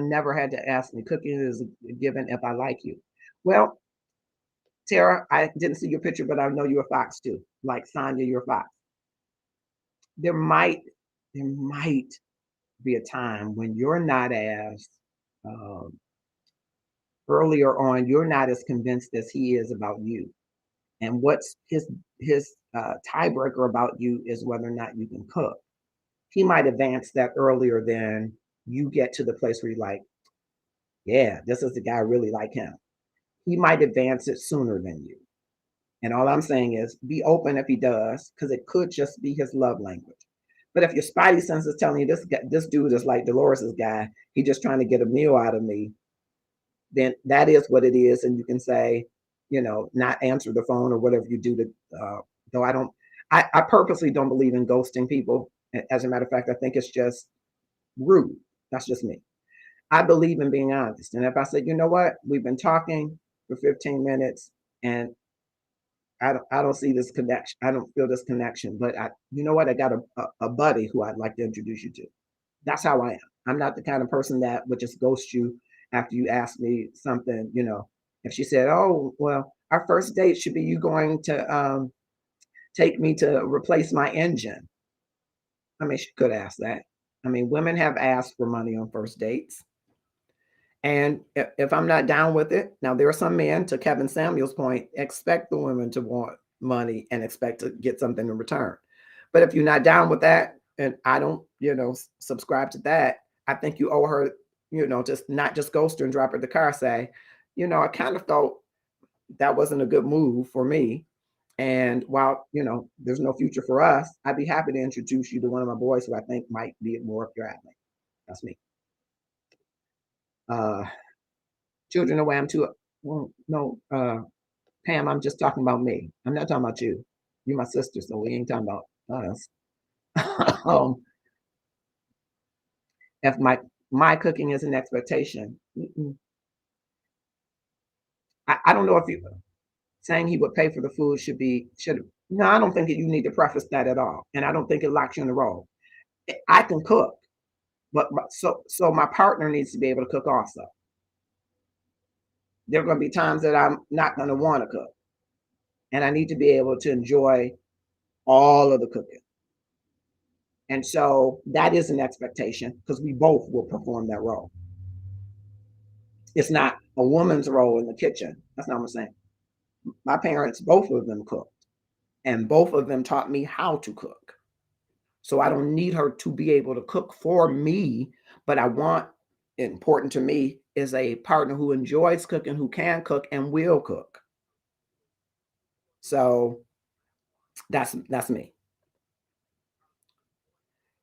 never had to ask me. Cooking is a given if I like you. Well, Tara, I didn't see your picture, but I know you're a fox too. Like Sonya, you're a fox. there might be a time when you're not as um, earlier on, you're not as convinced as he is about you. And what's his tiebreaker about you is whether or not you can cook. He might advance that earlier than you get to the place where you're like, yeah, this is the guy I really like him. He might advance it sooner than you. And all I'm saying is be open if he does, because it could just be his love language. But if your spidey sense is telling you this dude is like Dolores's guy, he just trying to get a meal out of me, then that is what it is. And you can say, not answer the phone or whatever you do to, though I purposely don't believe in ghosting people. As a matter of fact, I think it's just rude. That's just me. I believe in being honest. And if I said, you know what, we've been talking for 15 minutes and I don't see this connection. I don't feel this connection, but you know what, I got a buddy who I'd like to introduce you to. That's how I am. I'm not the kind of person that would just ghost you after you ask me something. If she said, oh, well, our first date should be you going to take me to replace my engine. I mean, she could ask that. I mean, women have asked for money on first dates. And if I'm not down with it, now there are some men, to Kevin Samuel's point, expect the women to want money and expect to get something in return. But if you're not down with that, and I don't, subscribe to that, I think you owe her, just not just ghost her and drop her the car, say, I kind of felt that wasn't a good move for me. And while, there's no future for us, I'd be happy to introduce you to one of my boys who I think might be more up your alley. That's me. Uh, Children away, I'm too, well, no, Pam, I'm just talking about me. I'm not talking about you. You're my sister, so we ain't talking about us. um, if my cooking is an expectation, I don't know if you saying he would pay for the food should. No, I don't think you need to preface that at all, and I don't think it locks you in the role. I can cook, but so my partner needs to be able to cook also. There are going to be times that I'm not going to want to cook, and I need to be able to enjoy all of the cooking. And so that is an expectation because we both will perform that role. It's not a woman's role in the kitchen. That's not what I'm saying. My parents, both of them cooked, and both of them taught me how to cook. So I don't need her to be able to cook for me, but I want, important to me, is a partner who enjoys cooking, who can cook and will cook. So that's me.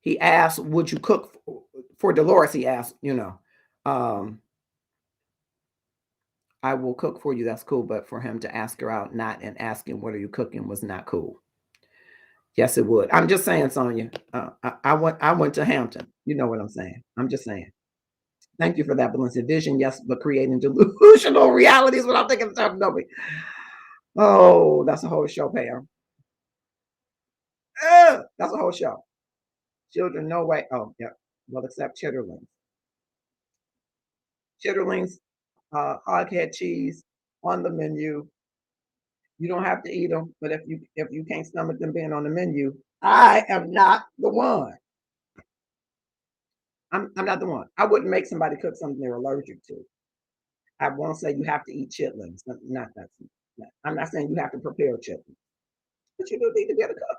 He asked, would you cook for Dolores? He asked, I will cook for you. That's cool. But for him to ask her out, not and asking, what are you cooking, was not cool. Yes, it would. I'm just saying, Sonia. I went to Hampton. You know what I'm saying. I'm just saying. Thank you for that, Valencia. Vision, yes, but creating delusional realities without thinking of stuff. Nobody. Oh, that's a whole show, Pam. That's a whole show. Children, no way. Oh, yeah. Well, except chitterlings. Chitterlings, hoghead cheese on the menu. You don't have to eat them, but if you can't stomach them being on the menu, I am not the one. I'm not the one. I wouldn't make somebody cook something they're allergic to. I won't say you have to eat chitlins. Not that. I'm not saying you have to prepare chitlins, but you do need to be able to cook.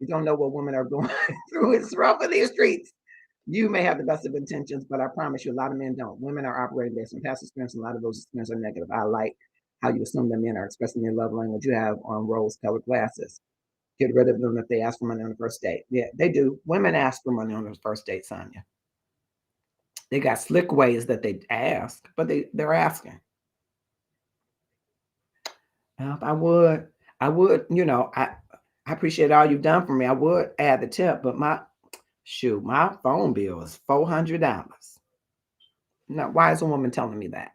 You don't know what women are going through. It's rough in these streets. You may have the best of intentions, but I promise you, a lot of men don't. Women are operating based on past experience, and a lot of those experiences are negative. I like how you assume that men are expressing their love language. You have on rose-colored glasses. Get rid of them if they ask for money on the first date. Yeah, they do. Women ask for money on the first date, Sonia. They got slick ways that they ask, but they're asking. I would, I appreciate all you've done for me. I would add the tip, but my phone bill is $400. Now, why is a woman telling me that?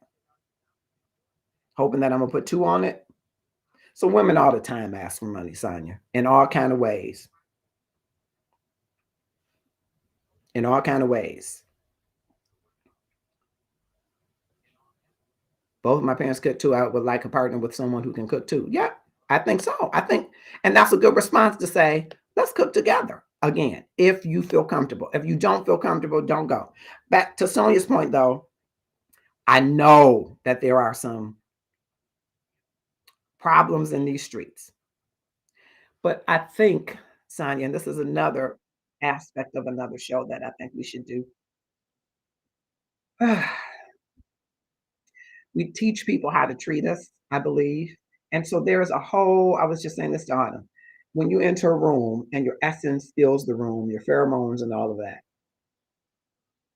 Hoping that I'm gonna put two on it? So women all the time ask for money, Sonia, in all kind of ways. In all kind of ways. Both my parents cook too. I would like a partner with someone who can cook too. Yeah, I think so. And that's a good response to say, Let's cook together. Again, if you feel comfortable. If you don't feel comfortable, don't go. Back to Sonia's point, though, I know that there are some problems in these streets. But I think, Sonia, and this is another aspect of another show that I think we should do. We teach people how to treat us, I believe. And so there's a whole, I was just saying this to Autumn. When you enter a room and your essence fills the room, your pheromones and all of that,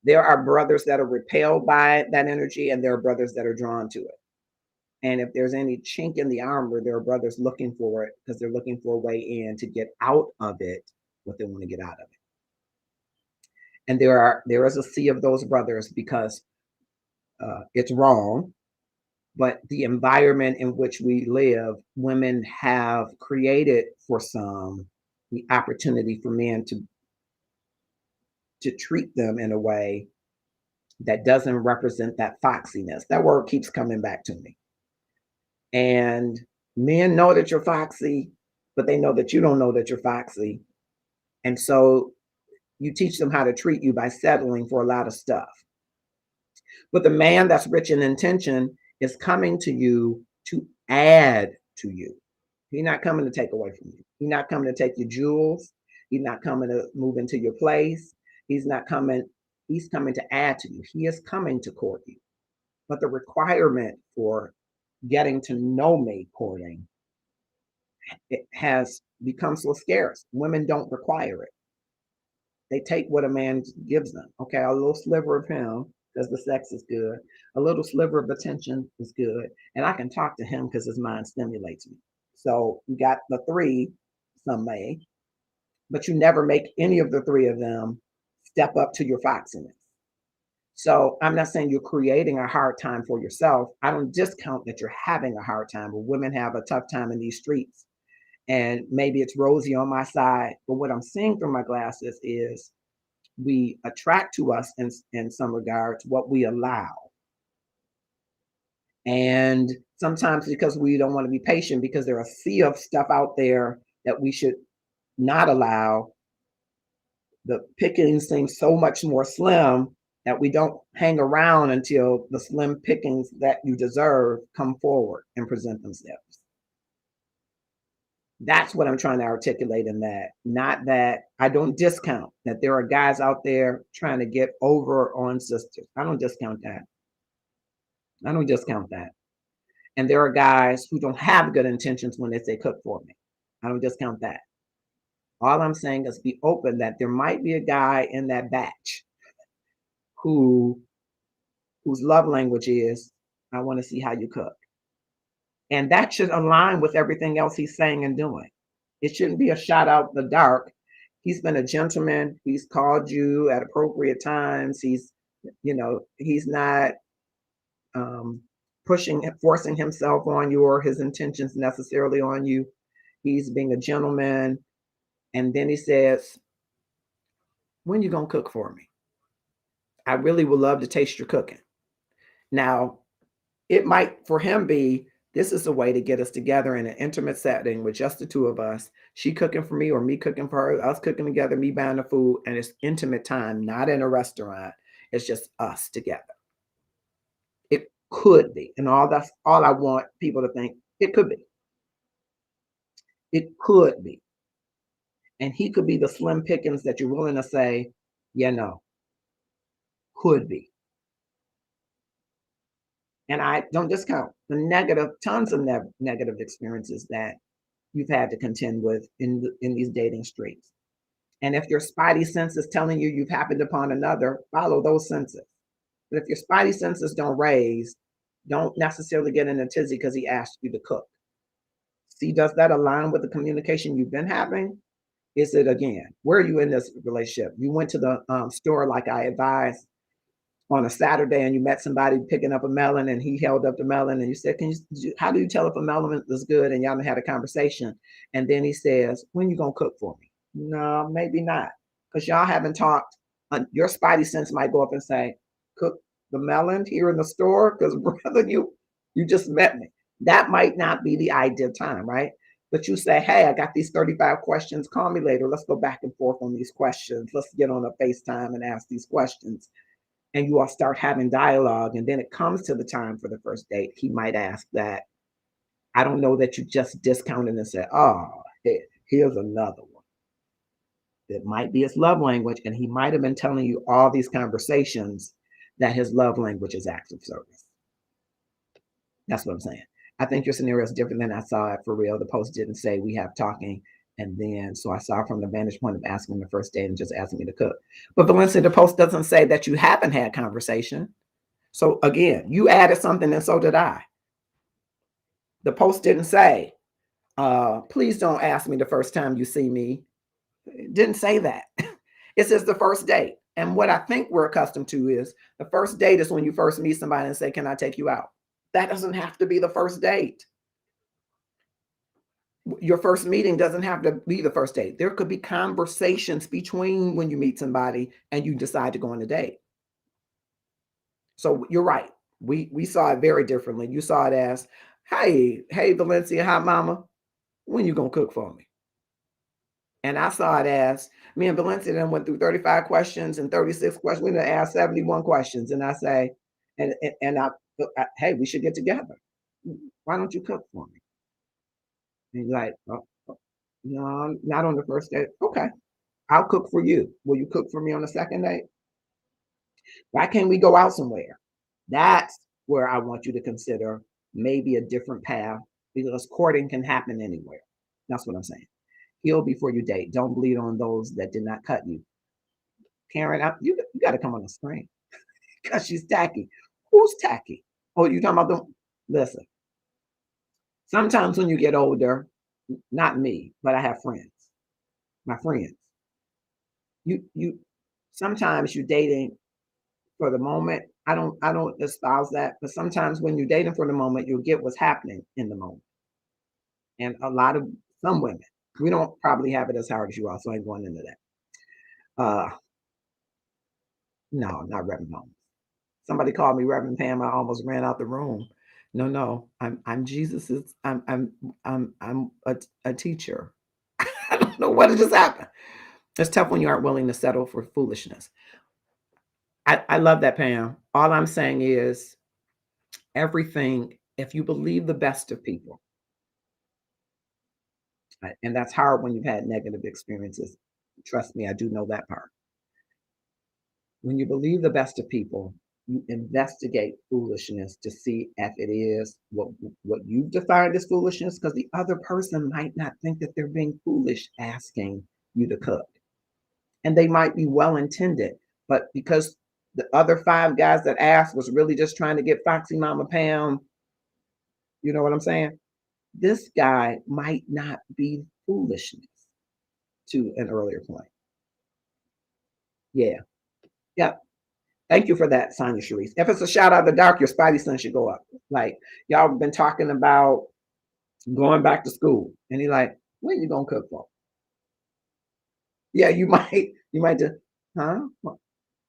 there are brothers that are repelled by that energy, and there are brothers that are drawn to it. And if there's any chink in the armor, there are brothers looking for it because they're looking for a way in to get out of it what they want to get out of it. And there is a sea of those brothers because it's wrong, but the environment in which we live, women have created for some the opportunity for men to treat them in a way that doesn't represent that foxiness. That word keeps coming back to me. And men know that you're foxy, but they know that you don't know that you're foxy. And so you teach them how to treat you by settling for a lot of stuff. But the man that's rich in intention is coming to you to add to you. He's not coming to take away from you. He's not coming to take your jewels. He's not coming to move into your place. He's coming to add to you. He is coming to court you. But the requirement for getting to know me courting, it has become so scarce. Women don't require it. They take what a man gives them. Okay, a little sliver of him because the sex is good. A little sliver of attention is good. And I can talk to him because his mind stimulates me. So you got the three, some may, but you never make any of the three of them step up to your foxiness. So I'm not saying you're creating a hard time for yourself. I don't discount that you're having a hard time, but women have a tough time in these streets. And maybe it's rosy on my side, but what I'm seeing through my glasses is we attract to us in some regards what we allow. And sometimes because we don't want to be patient, because there are a sea of stuff out there that we should not allow, the pickings seem so much more slim that we don't hang around until the slim pickings that you deserve come forward and present themselves. That's what I'm trying to articulate in that. Not that I don't discount that there are guys out there trying to get over on sisters. I don't discount that. I don't discount that. And there are guys who don't have good intentions when they say cook for me. I don't discount that. All I'm saying is be open that there might be a guy in that batch whose love language is, I want to see how you cook. And that should align with everything else he's saying and doing. It shouldn't be a shot out the dark. He's been a gentleman. He's called you at appropriate times. He's not forcing himself on you or his intentions necessarily on you. He's being a gentleman. And then he says, when you gonna cook for me? I really would love to taste your cooking. Now, it might for him be, this is a way to get us together in an intimate setting with just the two of us. She cooking for me or me cooking for her, us cooking together, me buying the food, and it's intimate time, not in a restaurant. It's just us together. It could be, and that's all I want people to think. It could be. It could be. And he could be the slim pickings that you're willing to say, yeah, no. Could be. And I don't discount the tons of negative experiences that you've had to contend with in these dating streets. And if your spidey sense is telling you you've happened upon another, follow those senses. But if your spidey senses don't raise, don't necessarily get in a tizzy because he asked you to cook. See, does that align with the communication you've been having? Is it, again, where are you in this relationship? You went to the store like I advised on a Saturday and you met somebody picking up a melon and he held up the melon and you said, how do you tell if a melon is good? And y'all had a conversation. And then he says, when you gonna cook for me? No, maybe not. Because y'all haven't talked. Your spidey sense might go up and say, cook the melon here in the store? Because brother, you just met me. That might not be the ideal time, right? But you say, hey, I got these 35 questions. Call me later. Let's go back and forth on these questions. Let's get on a FaceTime and ask these questions. And you all start having dialogue. And then it comes to the time for the first date. He might ask that. I don't know that you just discounted and said, oh, here's another one. That might be his love language. And he might have been telling you all these conversations that his love language is acts of service. That's what I'm saying. I think your scenario is different than I saw it for real. The post didn't say we have talking. And then, so I saw from the vantage point of asking the first date and just asking me to cook. But Valencia, the post doesn't say that you haven't had conversation. So again, you added something and so did I. The post didn't say, please don't ask me the first time you see me. It didn't say that. It says the first date. And what I think we're accustomed to is the first date is when you first meet somebody and say, can I take you out? That doesn't have to be the first date. Your first meeting doesn't have to be the first date. There could be conversations between when you meet somebody and you decide to go on a date. So you're right. We saw it very differently. You saw it as, hey, Valencia, hi mama, when you gonna cook for me? And I saw it as me and Valencia then went through 35 questions and 36 questions. We done asked 71 questions. And I say, hey, we should get together. Why don't you cook for me? And he's like, no, not on the first date. Okay, I'll cook for you. Will you cook for me on the second date? Why can't we go out somewhere? That's where I want you to consider maybe a different path because courting can happen anywhere. That's what I'm saying. Heal before you date. Don't bleed on those that did not cut you. Karen, you got to come on the screen because she's tacky. Who's tacky? Oh, you talking about them? Listen, sometimes when you get older, not me, but I have friends. My friends, you sometimes you're dating for the moment. I don't espouse that, but sometimes when you're dating for the moment, you'll get what's happening in the moment. And a lot of some women, we don't probably have it as hard as you are, so I ain't going into that. No, not Reverend Holmes. Somebody called me Reverend Pam. I almost ran out the room. No, I'm Jesus's. I'm a teacher. I don't know what just happened. It's tough when you aren't willing to settle for foolishness. I love that, Pam. All I'm saying is everything. If you believe the best of people, and that's hard when you've had negative experiences. Trust me, I do know that part. When you believe the best of people, you investigate foolishness to see if it is what you've defined as foolishness, because the other person might not think that they're being foolish asking you to cook. And they might be well intended, but because the other 5 guys that asked was really just trying to get Foxy Mama Pam, you know what I'm saying? This guy might not be foolishness to an earlier point. Yeah. Yeah. Thank you for that, Sonia Sharice. If it's a shout out of the dark, your spidey sense should go up. Like, y'all been talking about going back to school. And he's like, when you gonna cook for? Yeah, you might just, huh?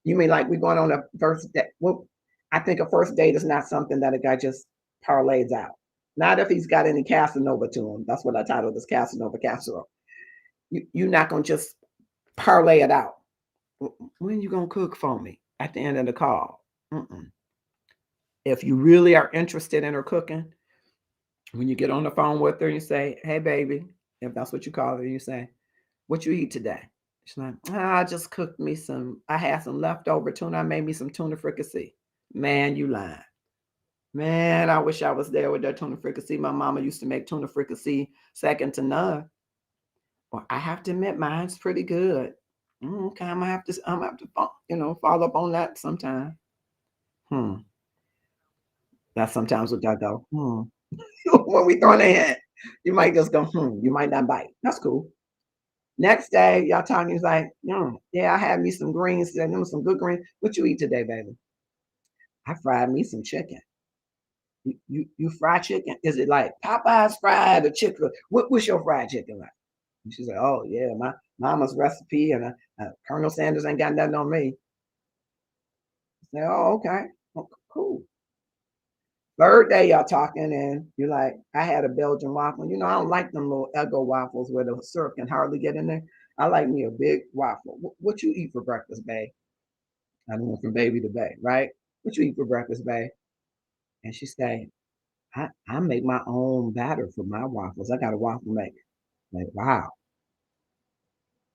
You mean like we going on a first date? Well, I think a first date is not something that a guy just parlays out. Not if he's got any Casanova to him. That's what I titled this Casanova Casserole. You're not gonna just parlay it out. When you gonna cook for me at the end of the call? Mm-mm. If you really are interested in her cooking, when you get on the phone with her, you say, hey, baby, if that's what you call her, you say, what you eat today? She's like, I just cooked me I had some leftover tuna. I made me some tuna fricassee. Man, you lying. Man, I wish I was there with that tuna fricassee. My mama used to make tuna fricassee second to none. Well, I have to admit, mine's pretty good. Okay, I'm gonna have to, follow up on that sometime. Hmm. That's sometimes what I go, when we throwing a hint, you might just go, you might not bite. That's cool. Next day, y'all talking, he's like, yeah, I had me some greens today, some good greens. What you eat today, baby? I fried me some chicken. You fry chicken? Is it like Popeye's fried or chicken? What's your fried chicken like? And she's like, oh yeah, my mama's recipe, and Colonel Sanders ain't got nothing on me. I say, oh okay, cool. Third day, y'all talking, and you're like, I had a Belgian waffle. You know, I don't like them little Eggo waffles where the syrup can hardly get in there. I like me a big waffle. What you eat for breakfast, babe? I went from baby to babe, right? What you eat for breakfast, babe? And she say, I make my own batter for my waffles. I got a waffle maker. Like, wow,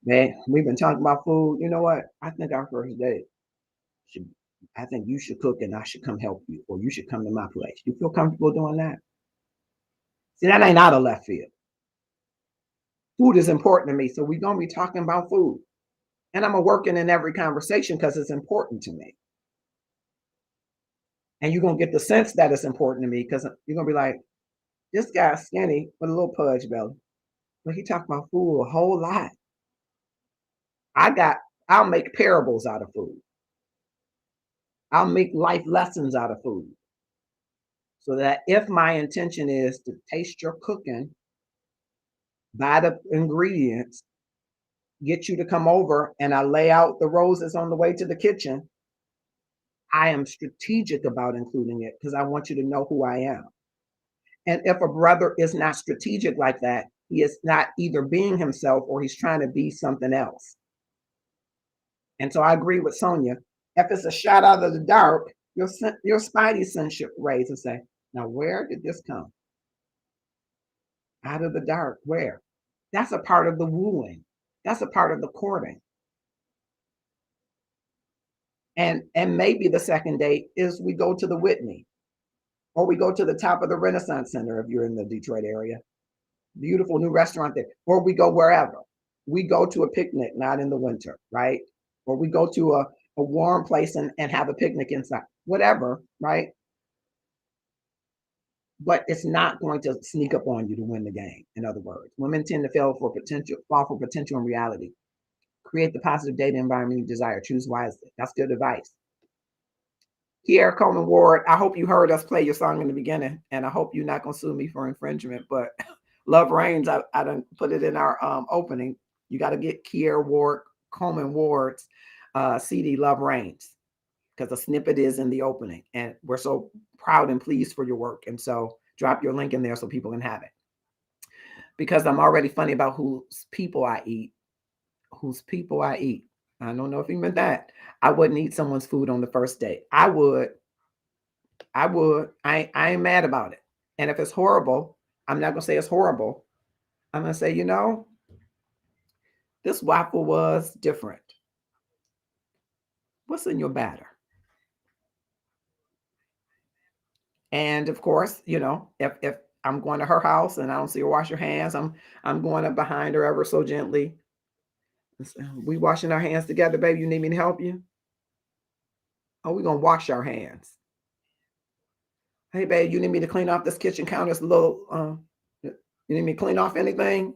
man, we've been talking about food. You know what? I think our first date should, I think you should cook and I should come help you, or you should come to my place. You feel comfortable doing that? See, that ain't out of left field. Food is important to me. So we're going to be talking about food. And I'm going to work in every conversation because it's important to me. And you're going to get the sense that it's important to me because you're going to be like, this guy's skinny with a little pudge belly. But he talked about food a whole lot. I'll make parables out of food. I'll make life lessons out of food. So that if my intention is to taste your cooking, buy the ingredients, get you to come over, and I lay out the roses on the way to the kitchen, I am strategic about including it because I want you to know who I am. And if a brother is not strategic like that, he is not either being himself or he's trying to be something else. And so I agree with Sonia. If it's a shot out of the dark, your spidey sense should raise and say, now where did this come? Out of the dark, where? That's a part of the wooing. That's a part of the courting. And maybe the second date is we go to the Whitney, or we go to the top of the Renaissance Center if you're in the Detroit area. Beautiful new restaurant there. Or we go wherever. We go to a picnic, not in the winter, right? Or we go to a warm place and have a picnic inside. Whatever, right? But it's not going to sneak up on you to win the game. In other words, women tend to fall for potential in reality. Create the positive data environment you desire. Choose wisely. That's good advice. Kiera Coleman Ward, I hope you heard us play your song in the beginning, and I hope you're not going to sue me for infringement. But Love Reigns, I done put it in our opening. You got to get Kiera Ward Coleman Ward's CD Love Reigns, because the snippet is in the opening, and we're so proud and pleased for your work. And so drop your link in there so people can have it. Because I'm already funny about whose people I eat. Whose people I eat. I don't know if you meant that. I wouldn't eat someone's food on the first date. I would. I ain't mad about it. And if it's horrible, I'm not gonna say it's horrible. I'm gonna say, this waffle was different. What's in your batter? And of course, if I'm going to her house and I don't see her wash her hands, I'm going up behind her ever so gently. We washing our hands together, baby. You need me to help you? Oh, we're gonna wash our hands. Hey, babe, you need me to clean off this kitchen counter? It's a little. You need me to clean off anything?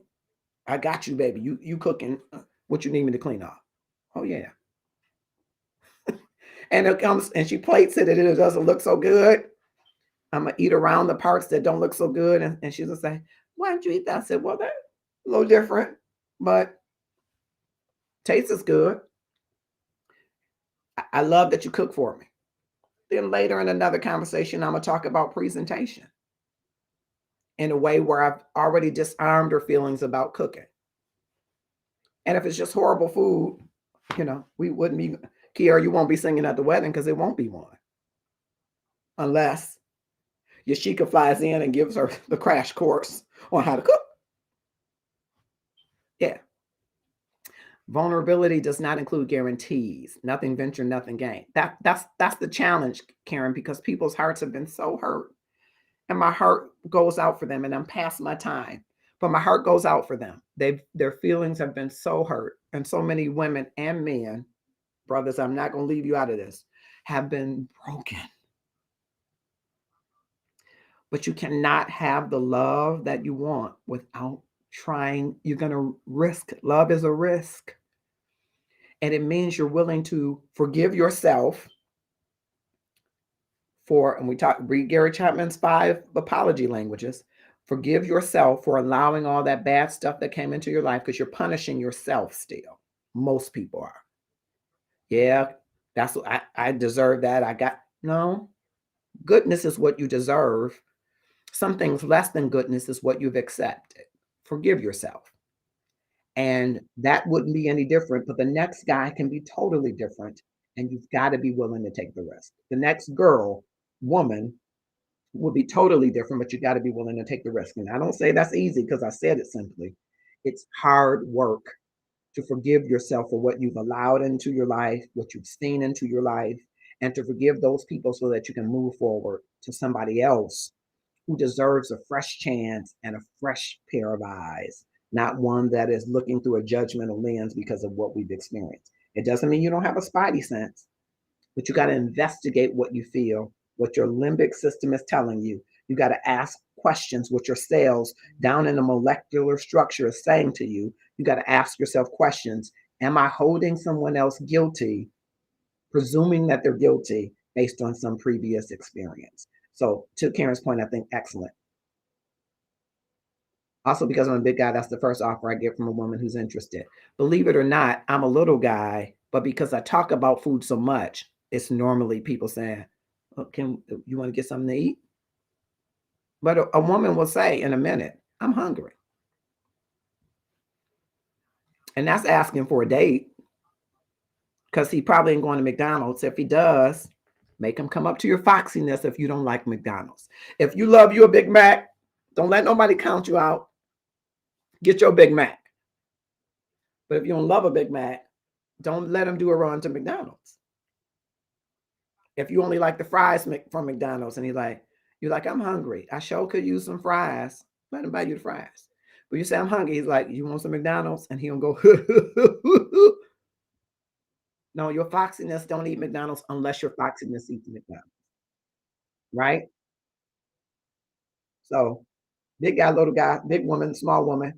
I got you, baby. You cooking? What you need me to clean off? Oh yeah. And it comes and she plates it, and it doesn't look so good. I'm gonna eat around the parts that don't look so good, and she's gonna say, "Why don't you eat that?" I said, "Well, that's a little different, but taste is good. I love that you cook for me." Then later in another conversation, I'm gonna talk about presentation in a way where I've already disarmed her feelings about cooking. And if it's just horrible food, we wouldn't be, Kiara, you won't be singing at the wedding because it won't be one. Unless Yashika flies in and gives her the crash course on how to cook. Yeah. Vulnerability does not include guarantees. Nothing venture, nothing gain. That's the challenge, Karen, because people's hearts have been so hurt. And my heart goes out for them, and I'm past my time. But my heart goes out for them. Their feelings have been so hurt. And so many women and men, brothers, I'm not going to leave you out of this, have been broken. But you cannot have the love that you want without trying. You're going to risk. Love is a risk. And it means you're willing to forgive yourself and read Gary Chapman's 5 apology languages. Forgive yourself for allowing all that bad stuff that came into your life, because you're punishing yourself still. Most people are. Yeah, that's what I deserve that. No. Goodness is what you deserve. Some things less than goodness is what you've accepted. Forgive yourself. And that wouldn't be any different, but the next guy can be totally different. And you've got to be willing to take the risk. The next girl, woman, will be totally different, but you got to be willing to take the risk. And I don't say that's easy because I said it simply. It's hard work to forgive yourself for what you've allowed into your life, what you've seen into your life, and to forgive those people so that you can move forward to somebody else who deserves a fresh chance and a fresh pair of eyes, not one that is looking through a judgmental lens because of what we've experienced. It doesn't mean you don't have a spidey sense, but you got to investigate what you feel, what your limbic system is telling you. You got to ask questions, what your cells down in the molecular structure is saying to you. You got to ask yourself questions. Am I holding someone else guilty, presuming that they're guilty based on some previous experience? So, to Karen's point, I think excellent. Also, because I'm a big guy, that's the first offer I get from a woman who's interested. Believe it or not, I'm a little guy, but because I talk about food so much, it's normally people saying, "Oh, can you want to get something to eat?" But a woman will say in a minute, "I'm hungry." And that's asking for a date because he probably ain't going to McDonald's. If he does, make him come up to your foxiness if you don't like McDonald's. If you love your Big Mac, don't let nobody count you out. Get your Big Mac. But if you don't love a Big Mac, don't let him do a run to McDonald's. If you only like the fries from McDonald's and you're like, I'm hungry. I sure could use some fries. Let him buy you the fries. But you say, I'm hungry. He's like, you want some McDonald's? And he'll go, no, your foxiness don't eat McDonald's unless your foxiness eats McDonald's. Right? So big guy, little guy, big woman, small woman.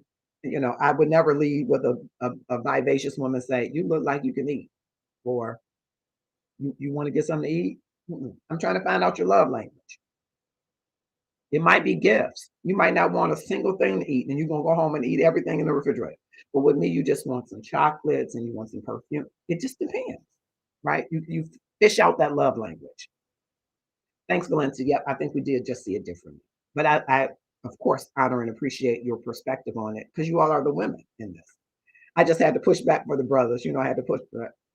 I would never lead with a vivacious woman say, you look like you can eat. Or you want to get something to eat? I'm trying to find out your love language. It might be gifts. You might not want a single thing to eat, and you're gonna go home and eat everything in the refrigerator. But with me, you just want some chocolates and you want some perfume. It just depends, right? You fish out that love language. Thanks, Valencia. Yep, I think we did just see it differently. But I of course honor and appreciate your perspective on it because you all are the women in this. I just had to push back for the brothers. I had to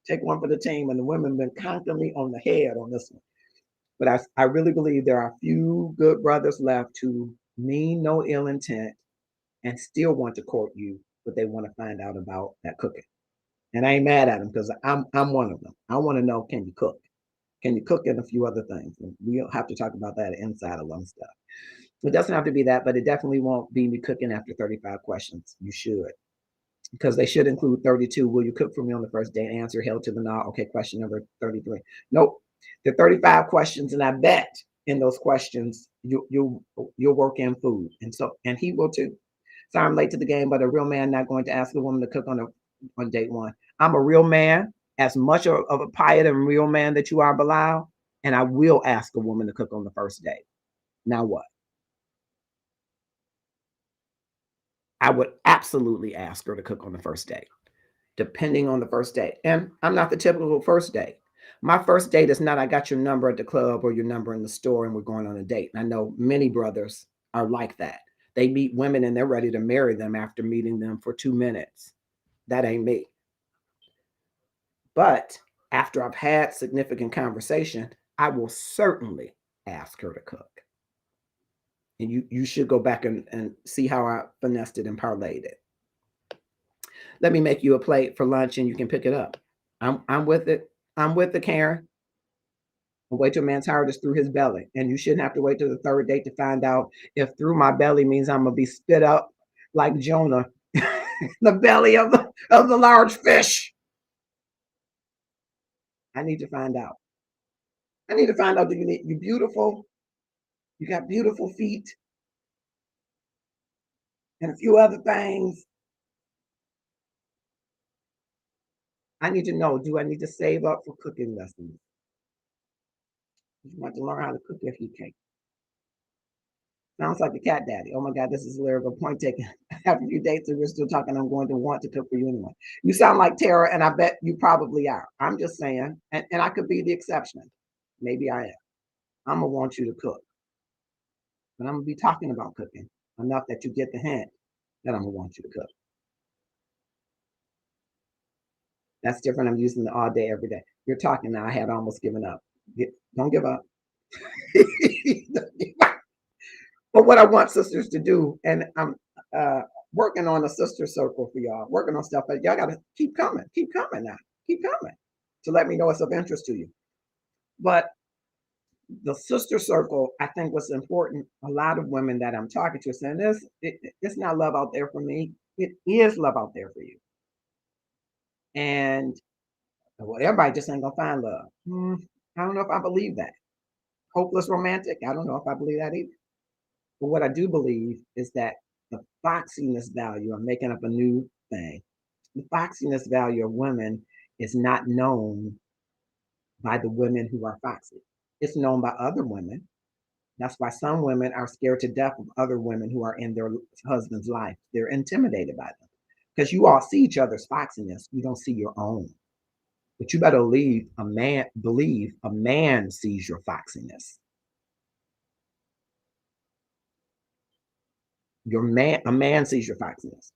take one for the team, and the women been constantly on the head on this one. But I really believe there are a few good brothers left who mean no ill intent and still want to court you, but they want to find out about that cooking. And I ain't mad at them because I'm one of them. I want to know, can you cook? Can you cook and a few other things? And we don't have to talk about that inside alone stuff. It doesn't have to be that, but it definitely won't be me cooking after 35 questions. You should, because they should include 32. Will you cook for me on the first day? Answer held to the nod. Okay, question number 33. Nope. The 35 questions, and I bet in those questions you'll work in food, and he will too. Sorry, I'm late to the game, but a real man not going to ask a woman to cook on date one. I'm a real man, as much of a pious and real man that you are, Bilal, and I will ask a woman to cook on the first date. Now what? I would absolutely ask her to cook on the first date, depending on the first date. And I'm not the typical first date. My first date is not I got your number at the club or your number in the store and we're going on a date. And I know many brothers are like that. They meet women and they're ready to marry them after meeting them for 2 minutes. That ain't me. But after I've had significant conversation, I will certainly ask her to cook. And you should go back and see how I finessed it and parlayed it. Let me make you a plate for lunch and you can pick it up. I'm with it. I'm with the Karen. Wait till a man's heart is through his belly. And you shouldn't have to wait till the third date to find out if through my belly means I'm gonna be spit up like Jonah, the belly of the large fish. I need to find out. I need to find out, do you beautiful? You got beautiful feet and a few other things. I need to know, do I need to save up for cooking lessons? You want to learn how to cook if you can. Sounds like a cat daddy. Oh my God, this is lyrical. Point taken. After a few dates and we're still talking, I'm going to want to cook for you anyway. You sound like Tara, and I bet you probably are. I'm just saying, and I could be the exception. Maybe I am. I'm gonna want you to cook. But I'm gonna be talking about cooking enough that you get the hint that I'm gonna want you to cook. That's different. I'm using the all day, every day. You're talking now. I had almost given up. Don't give up. But what I want sisters to do, and I'm uh, working on a sister circle for y'all, working on stuff, but y'all got to keep coming now, keep coming to let me know it's of interest to you. But the sister circle, I think what's important, a lot of women that I'm talking to are saying this, it's not love out there for me. It is love out there for you. And well, everybody just ain't gonna find love. I don't know if I believe that. Hopeless romantic, I don't know if I believe that either. But what I do believe is that the foxiness value, I'm making up a new thing, the foxiness value of women is not known by the women who are foxy. It's known by other women. That's why some women are scared to death of other women who are in their husband's life. They're intimidated by them because you all see each other's foxiness. You don't see your own. But you better believe a man sees your foxiness. A man sees your foxiness.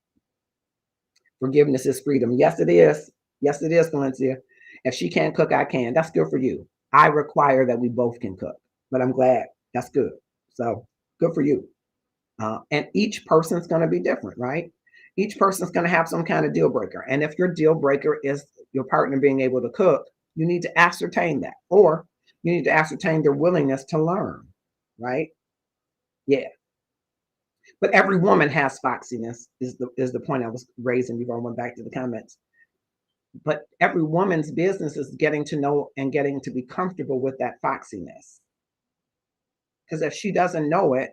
Forgiveness is freedom. Yes, it is. Yes, it is, Valencia. If she can't cook, I can. That's good for you. I require that we both can cook, but I'm glad. That's good. So good for you. And each person's going to be different, right? Each person's going to have some kind of deal breaker. And if your deal breaker is your partner being able to cook, you need to ascertain that, or you need to ascertain their willingness to learn, right? Yeah. But every woman has foxiness, is the point I was raising before I went back to the comments. But every woman's business is getting to know and getting to be comfortable with that foxiness. Because if she doesn't know it,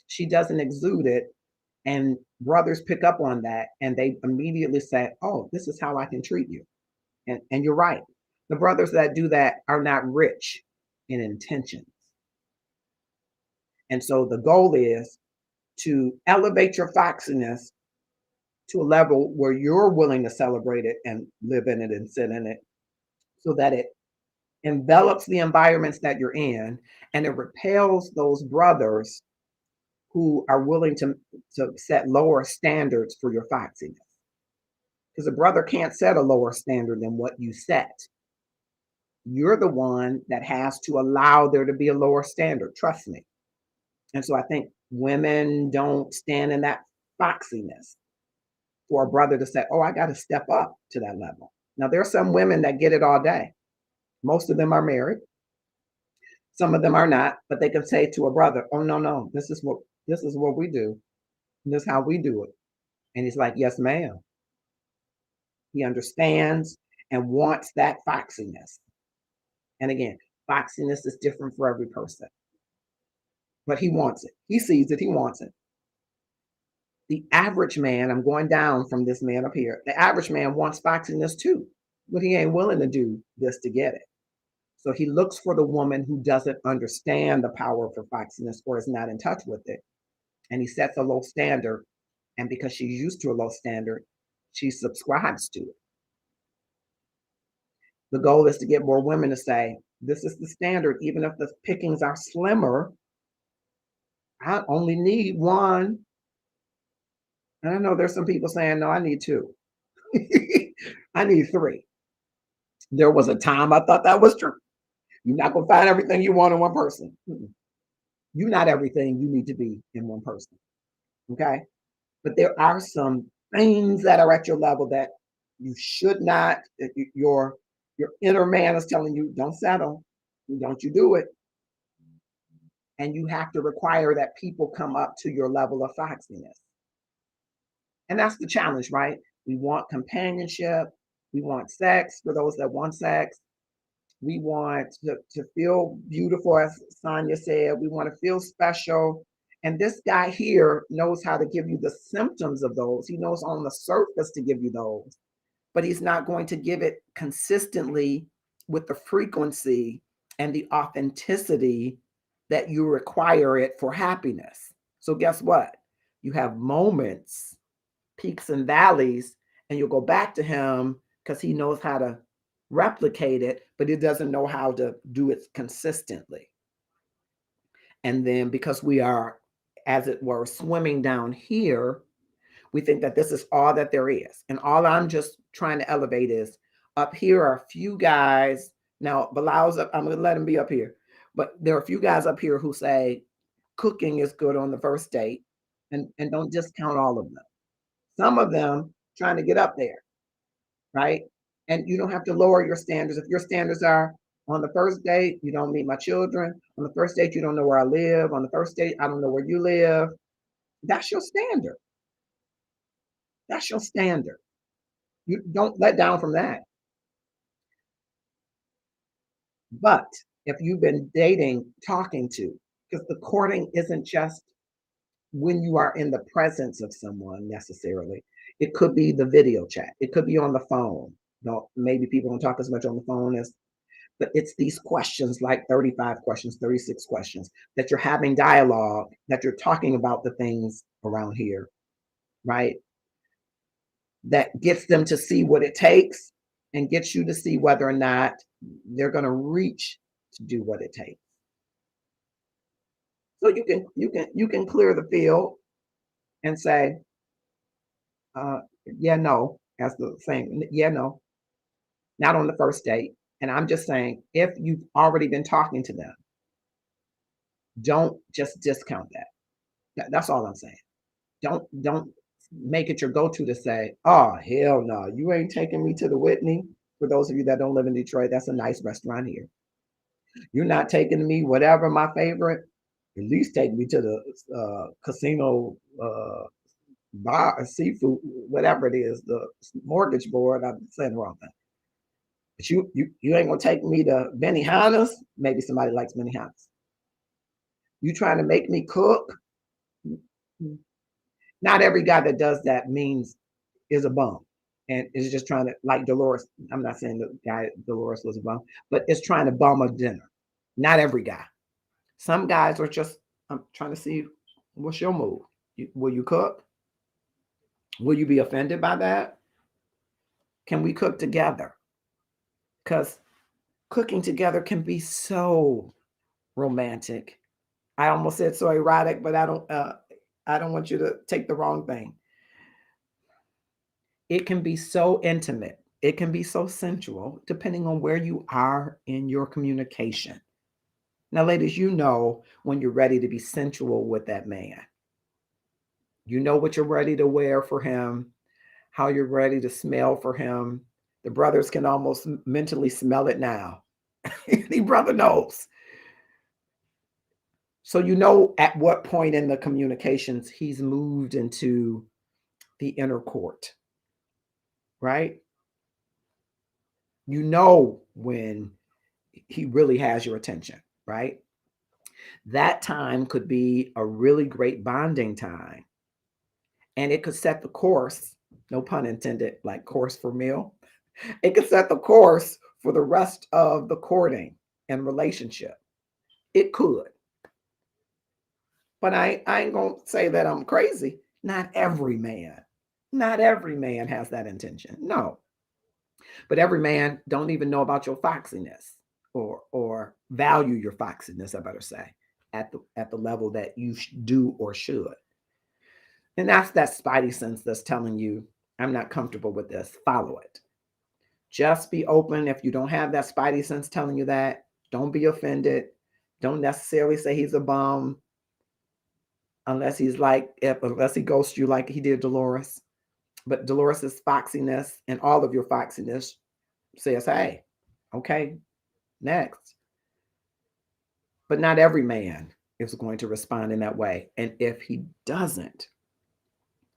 she doesn't exude it, and brothers pick up on that and they immediately say, oh, this is how I can treat you. And you're right. The brothers that do that are not rich in intentions. And so the goal is to elevate your foxiness to a level where you're willing to celebrate it and live in it and sit in it, so that it envelops the environments that you're in, and it repels those brothers who are willing to set lower standards for your foxiness. Because a brother can't set a lower standard than what you set. You're the one that has to allow there to be a lower standard. Trust me. And so I think women don't stand in that foxiness for a brother to say, oh, I got to step up to that level. Now, there are some women that get it all day. Most of them are married. Some of them are not, but they can say to a brother, oh, no, no, this is what we do. This is how we do it. And he's like, yes, ma'am. He understands and wants that foxiness. And again, foxiness is different for every person, but he wants it. He sees it. He wants it. The average man, I'm going down from this man up here, the average man wants foxiness too, but he ain't willing to do this to get it. So he looks for the woman who doesn't understand the power of foxiness or is not in touch with it. And he sets a low standard. And because she's used to a low standard, she subscribes to it. The goal is to get more women to say, this is the standard, even if the pickings are slimmer. I only need one. And I know there's some people saying, no, I need two. I need three. There was a time I thought that was true. You're not going to find everything you want in one person. You're not everything you need to be in one person. Okay. But there are some things that are at your level that you should not, your inner man is telling you, don't settle. Don't you do it. And you have to require that people come up to your level of foxiness. And that's the challenge, right? We want companionship. We want sex for those that want sex. We want to feel beautiful, as Sonia said. We want to feel special. And this guy here knows how to give you the symptoms of those. He knows on the surface to give you those, but he's not going to give it consistently with the frequency and the authenticity that you require it for happiness. So guess what? You have moments, peaks and valleys, and you'll go back to him because he knows how to replicate it, but he doesn't know how to do it consistently. And then because we are, as it were, swimming down here, we think that this is all that there is. And all I'm just trying to elevate is up here are a few guys. Now, Bilal's up, I'm going to let him be up here. But there are a few guys up here who say cooking is good on the first date, and don't discount all of them. Some of them trying to get up there, right? And you don't have to lower your standards. If your standards are on the first date, you don't meet my children. On the first date, you don't know where I live. On the first date, I don't know where you live. That's your standard. That's your standard. You don't let down from that. But if you've been dating, talking to, because the courting isn't just when you are in the presence of someone necessarily. It could be the video chat. It could be on the phone. No, maybe people don't talk as much on the phone as, but it's these questions like 35 questions, 36 questions that you're having dialogue, that you're talking about the things around here, right? That gets them to see what it takes and gets you to see whether or not they're going to reach to do what it takes. So you can clear the field and say, yeah, no, as the saying, yeah, no, not on the first date. And I'm just saying, if you've already been talking to them, don't just discount that. That's all I'm saying. Don't make it your go-to to say, oh, hell no, you ain't taking me to the Whitney. For those of you that don't live in Detroit, that's a nice restaurant here. You're not taking me, whatever my favorite, at least take me to the casino bar, seafood, whatever it is, the mortgage board. I'm saying the wrong thing. But you ain't gonna take me to Benihana's. Maybe somebody likes Benihana's. You trying to make me cook? Not every guy that does that means is a bum and is just trying to, like Dolores. I'm not saying the guy Dolores was a bum, but it's trying to bum a dinner. Not every guy. Some guys are just, I'm trying to see what's your move. Will you cook? Will you be offended by that? Can we cook together? Because cooking together can be so romantic. I almost said so erotic, but I don't want you to take the wrong thing. It can be so intimate. It can be so sensual, depending on where you are in your communication. Now, ladies, you know when you're ready to be sensual with that man. You know what you're ready to wear for him, how you're ready to smell for him. The brothers can almost mentally smell it now. The brother knows. So you know at what point in the communications he's moved into the inner court, right? You know when he really has your attention, right? That time could be a really great bonding time. And it could set the course, no pun intended, like course for meal. It could set the course for the rest of the courting and relationship. It could. But I ain't gonna say that I'm crazy. Not every man has that intention. No. But every man don't even know about your foxiness or value your foxiness, I better say, at the level that you do or should. And that's that spidey sense that's telling you, I'm not comfortable with this. Follow it. Just be open. If you don't have that spidey sense telling you that, don't be offended. Don't necessarily say he's a bum unless unless he ghosts you like he did Dolores. But Dolores's foxiness and all of your foxiness says, hey, okay, next. But not every man is going to respond in that way. And if he doesn't,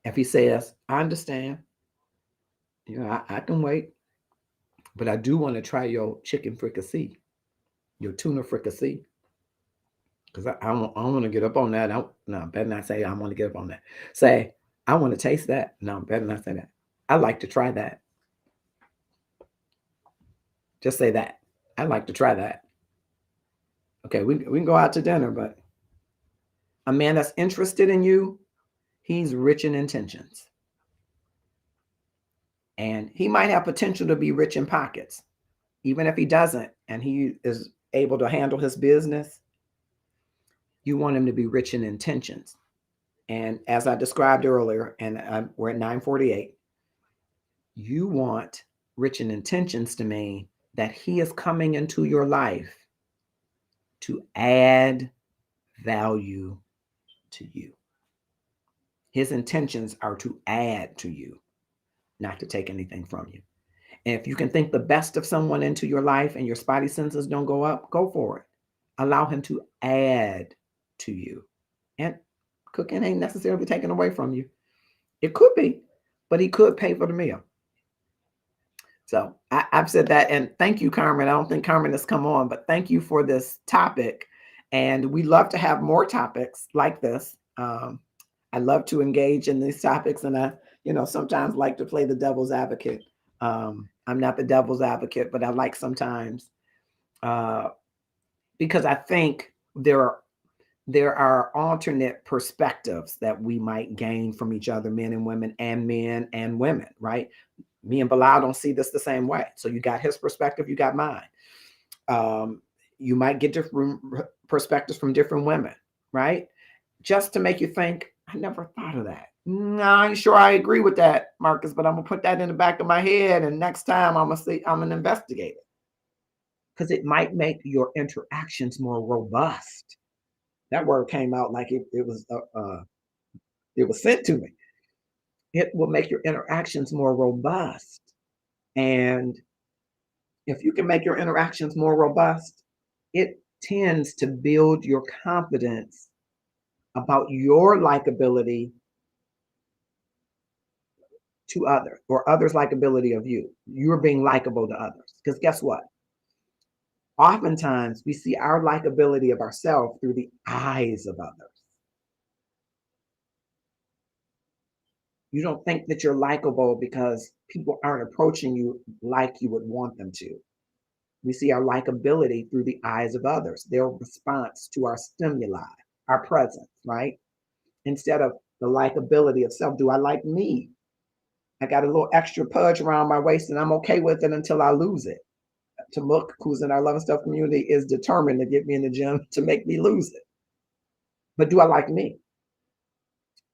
if he says, I understand, I can wait, but I do want to try your chicken fricassee, your tuna fricassee. Because I don't want to get up on that. No, better not say I want to get up on that. Say, I want to taste that. No, better not say that. I like to try that. Just say that. I'd like to try that. Okay, we can go out to dinner, but a man that's interested in you, he's rich in intentions. And he might have potential to be rich in pockets. Even if he doesn't, and he is able to handle his business, You want him to be rich in intentions. And as I described earlier, and we're at 9:48, you want rich in intentions to mean that he is coming into your life to add value to you. His intentions are to add to you, not to take anything from you. And if you can think the best of someone into your life and your spidey senses don't go up, go for it. Allow him to add to you. And cooking ain't necessarily taken away from you. It could be, but he could pay for the meal. So I've said that. And thank you, Carmen. I don't think Carmen has come on, but thank you for this topic. And we love to have more topics like this. I love to engage in these topics, and I, sometimes like to play the devil's advocate. I'm not the devil's advocate, but I like sometimes because I think there are alternate perspectives that we might gain from each other, men and women, right? Me and Bilal don't see this the same way. So you got his perspective, you got mine. You might get different perspectives from different women, right? Just to make you think, I never thought of that. No, I ain't sure I agree with that, Marcus, but I'm gonna put that in the back of my head, and next time I'm gonna investigate it. Because it might make your interactions more robust. That word came out like it was sent to me. It will make your interactions more robust. And if you can make your interactions more robust, it tends to build your confidence about your likability to others, or others' likability of you. You're being likable to others. Because guess what? Oftentimes we see our likability of ourselves through the eyes of others. You don't think that you're likable because people aren't approaching you like you would want them to. We see our likability through the eyes of others, their response to our stimuli, our presence, right? Instead of the likability of self. Do I like me? I got a little extra pudge around my waist and I'm okay with it until I lose it. Tamuk, who's in our Love and Stuff community, is determined to get me in the gym to make me lose it. But do I like me?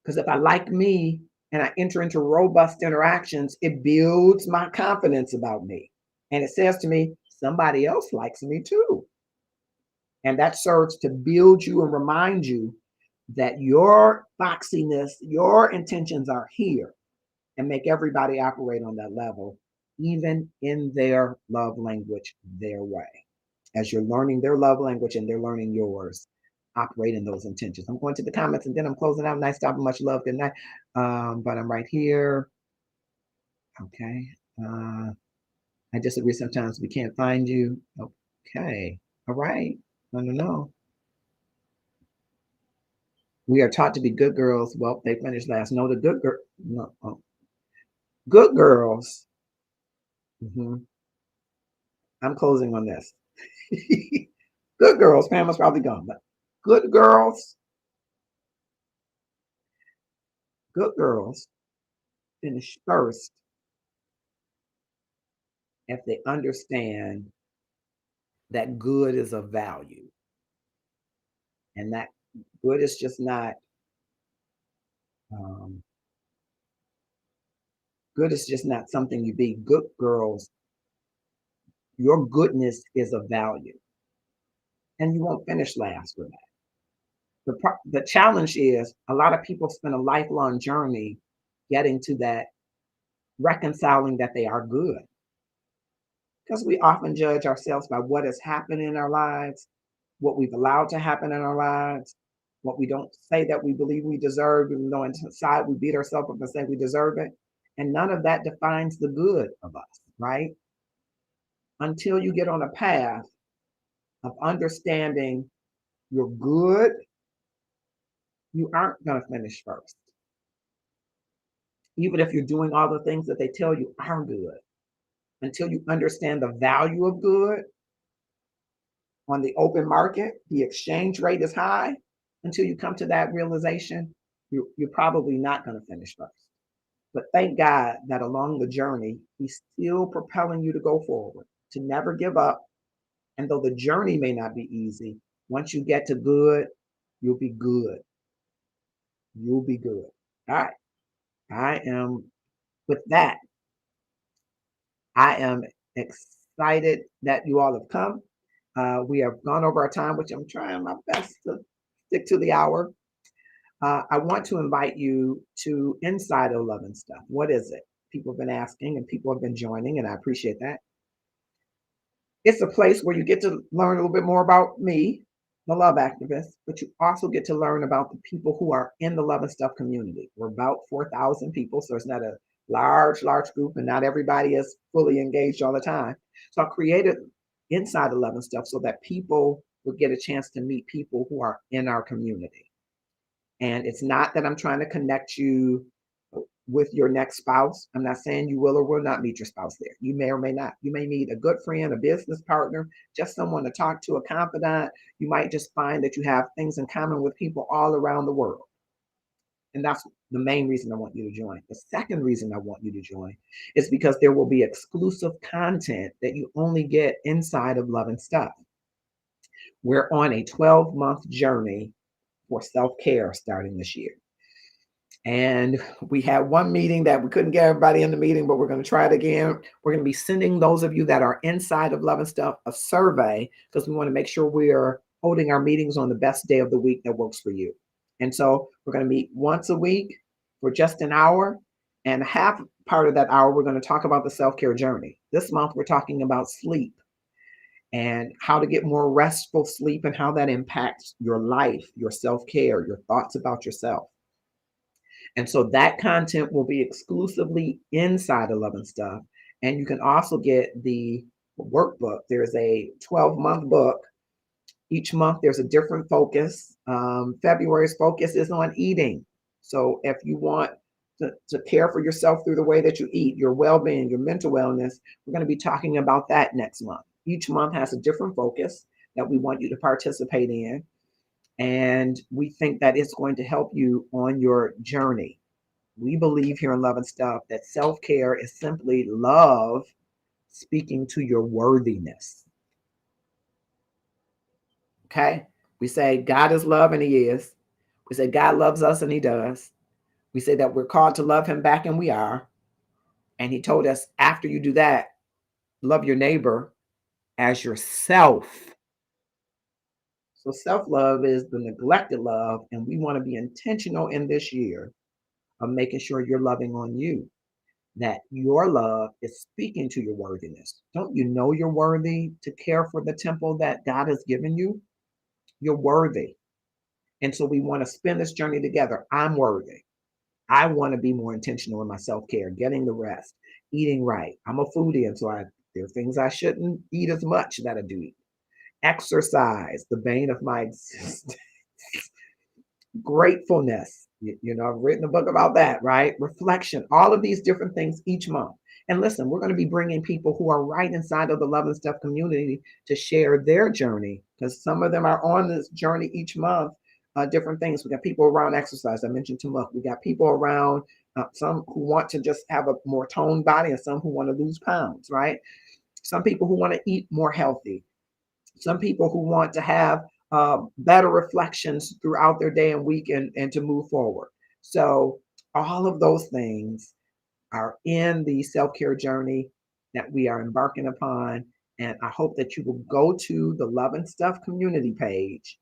Because if I like me and I enter into robust interactions, it builds my confidence about me. And it says to me, somebody else likes me too. And that serves to build you and remind you that your foxiness, your intentions are here, and make everybody operate on that level, even in their love language, their way. As you're learning their love language and they're learning yours, operate in those intentions. I'm going to the comments and then I'm closing out. Nice job, much love, good night. But I'm right here. Okay. I disagree. Sometimes we can't find you. Okay. All right. I don't know. We are taught to be good girls. Well, they finished last. No, the good girl. No, good girls. I'm closing on this. Good girls. Pam was probably gone, but good girls finish first if they understand that good is of value, and that good is just not good is just not something you be. Good girls, your goodness is of value, and you won't finish last with that. The challenge is a lot of people spend a lifelong journey getting to that, reconciling that they are good, because we often judge ourselves by what has happened in our lives, what we've allowed to happen in our lives, what we don't say that we believe we deserve, even though inside we beat ourselves up and say we deserve it. And none of that defines the good of us, right? Until you get on a path of understanding you're good, you aren't going to finish first. Even if you're doing all the things that they tell you are good, until you understand the value of good on the open market, the exchange rate is high. Until you come to that realization, you're probably not going to finish first. But thank God that along the journey, he's still propelling you to go forward, to never give up. And though the journey may not be easy, once you get to good, You'll be good. You'll be good. All right. I am, with that, I am excited that you all have come. We have gone over our time, which I'm trying my best to stick to the hour. I want to invite you to Inside of Love and Stuff. What is it? People have been asking and people have been joining, and I appreciate that. It's a place where you get to learn a little bit more about me, the love activist, but you also get to learn about the people who are in the Love and Stuff community. We're about 4,000 people, so it's not a large group, and not everybody is fully engaged all the time. So I created Inside of Love and Stuff so that people would get a chance to meet people who are in our community. And it's not that I'm trying to connect you with your next spouse. I'm not saying you will or will not meet your spouse there. You may or may not. You may meet a good friend, a business partner, just someone to talk to, a confidant. You might just find that you have things in common with people all around the world. And that's the main reason I want you to join. The second reason I want you to join is because there will be exclusive content that you only get inside of Love and Stuff. We're on a 12-month journey for self-care starting this year. And we had one meeting that we couldn't get everybody in the meeting, but we're going to try it again. We're going to be sending those of you that are inside of Love and Stuff a survey because we want to make sure we are holding our meetings on the best day of the week that works for you. And so we're going to meet once a week for just an hour. And half part of that hour, we're going to talk about the self-care journey. This month, we're talking about sleep and how to get more restful sleep and how that impacts your life, your self-care, your thoughts about yourself. And so that content will be exclusively inside of Love and Stuff. And you can also get the workbook. There's a 12-month book. Each month there's a different focus. February's focus is on eating. So if you want to care for yourself through the way that you eat, your well-being, your mental wellness, we're going to be talking about that next month. Each month has a different focus that we want you to participate in. And we think that it's going to help you on your journey. We believe here in Love and Stuff that self-care is simply love speaking to your worthiness. Okay? We say God is love and he is. We say God loves us and he does. We say that we're called to love him back and we are. And he told us after you do that, love your neighbor as yourself. So self-love is the neglected love, and we want to be intentional in this year of making sure you're loving on you, that your love is speaking to your worthiness. Don't you know you're worthy to care for the temple that God has given you? You're worthy. And so we want to spend this journey together. I'm worthy. I want to be more intentional in my self-care, getting the rest, eating right. I'm a foodie, and so there are things I shouldn't eat as much that I do eat. Exercise, the bane of my existence. Gratefulness. I've written a book about that, right? Reflection, all of these different things each month. And listen, we're going to be bringing people who are right inside of the Love and Stuff community to share their journey, because some of them are on this journey each month, different things. We got people around exercise. I mentioned too much. We got people around, some who want to just have a more toned body and some who want to lose pounds, right? Some people who want to eat more healthy. Some people who want to have better reflections throughout their day and week and to move forward. So all of those things are in the self-care journey that we are embarking upon. And I hope that you will go to the Love and Stuff community page,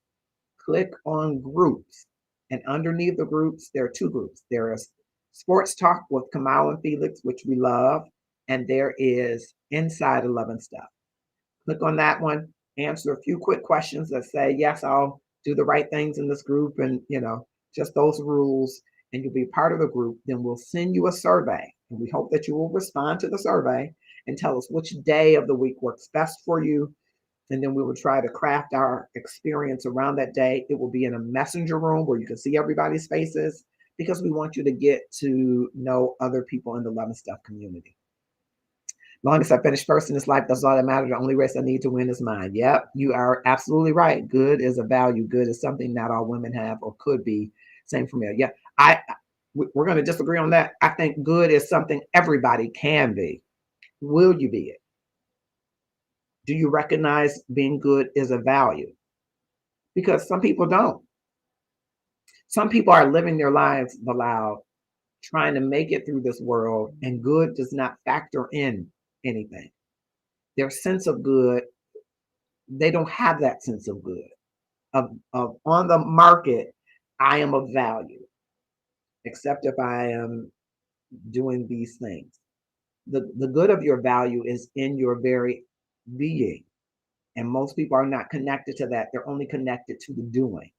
click on groups, and underneath the groups, there are two groups. There is Sports Talk with Kamal and Felix, which we love, and there is Inside of Love and Stuff. Click on that one, answer a few quick questions that say, yes, I'll do the right things in this group, and just those rules, and you'll be part of the group. Then we'll send you a survey, and we hope that you will respond to the survey and tell us which day of the week works best for you. And then we will try to craft our experience around that day. It will be in a messenger room where you can see everybody's faces, because we want you to get to know other people in the Love and Stuff community. Longest I finish first in this life, that's all that matters. The only race I need to win is mine. Yep, you are absolutely right. Good is a value. Good is something not all women have or could be. Same for me. Yeah, we're going to disagree on that. I think good is something everybody can be. Will you be it? Do you recognize being good is a value? Because some people don't. Some people are living their lives aloud, trying to make it through this world, and good does not factor in anything. Their sense of good, they don't have that sense of good. Of on the market, I am of value, except if I am doing these things. The good of your value is in your very being. And most people are not connected to that. They're only connected to the doing,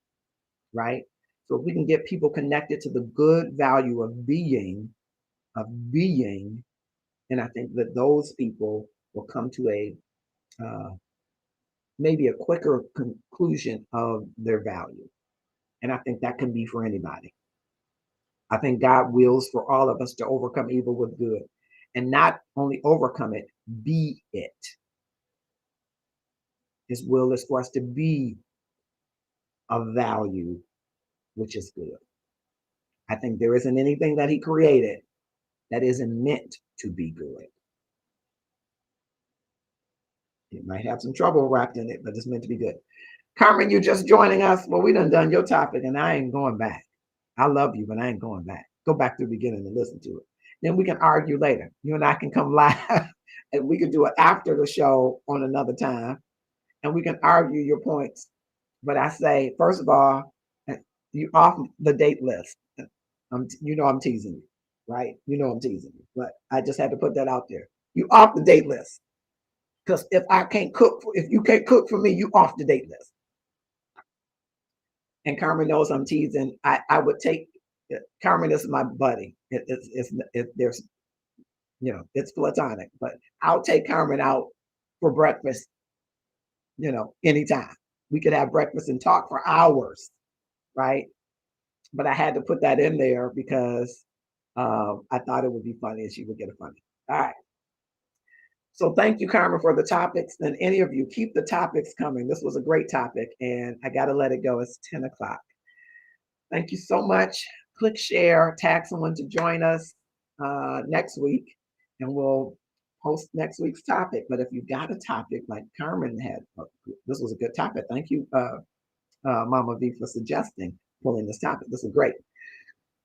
right? So if we can get people connected to the good value of being, and I think that those people will come to a maybe a quicker conclusion of their value. And I think that can be for anybody. I think God wills for all of us to overcome evil with good, and not only overcome it, be it. His will is for us to be of value, which is good. I think there isn't anything that he created that isn't meant to be good. It might have some trouble wrapped in it, but it's meant to be good. Carmen, you're just joining us. Well, we done your topic, and I ain't going back. I love you, but I ain't going back. Go back to the beginning and listen to it. Then we can argue later. You and I can come live, and we can do it after the show on another time, and we can argue your points. But I say, first of all, you off the date list. I'm teasing you, right? I'm teasing you, but I just had to put that out there. You off the date list, because if you can't cook for me, you off the date list. And Carmen knows I'm teasing. I would take Carmen is my buddy. There's it's platonic, but I'll take Carmen out for breakfast. Anytime we could have breakfast and talk for hours, right? But I had to put that in there because I thought it would be funny and she would get it funny. All right. So thank you, Carmen, for the topics. And any of you, keep the topics coming. This was a great topic, and I got to let it go. It's 10 o'clock. Thank you so much. Click share, tag someone to join us next week, and we'll post next week's topic. But if you got a topic like Carmen had, this was a good topic. Thank you, Mama V, for suggesting pulling this topic. This is great.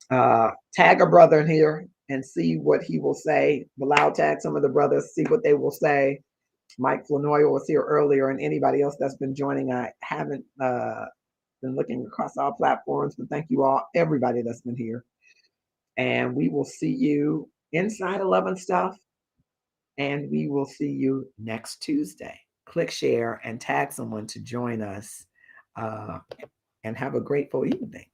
Tag a brother in here and see what he will say. Allow tag some of the brothers, see what they will say. Mike Flanoy was here earlier, and anybody else that's been joining. I haven't been looking across all platforms, but thank you all, everybody that's been here. And we will see you inside 11 stuff, and we will see you next Tuesday. Click share and tag someone to join us, and have a grateful evening.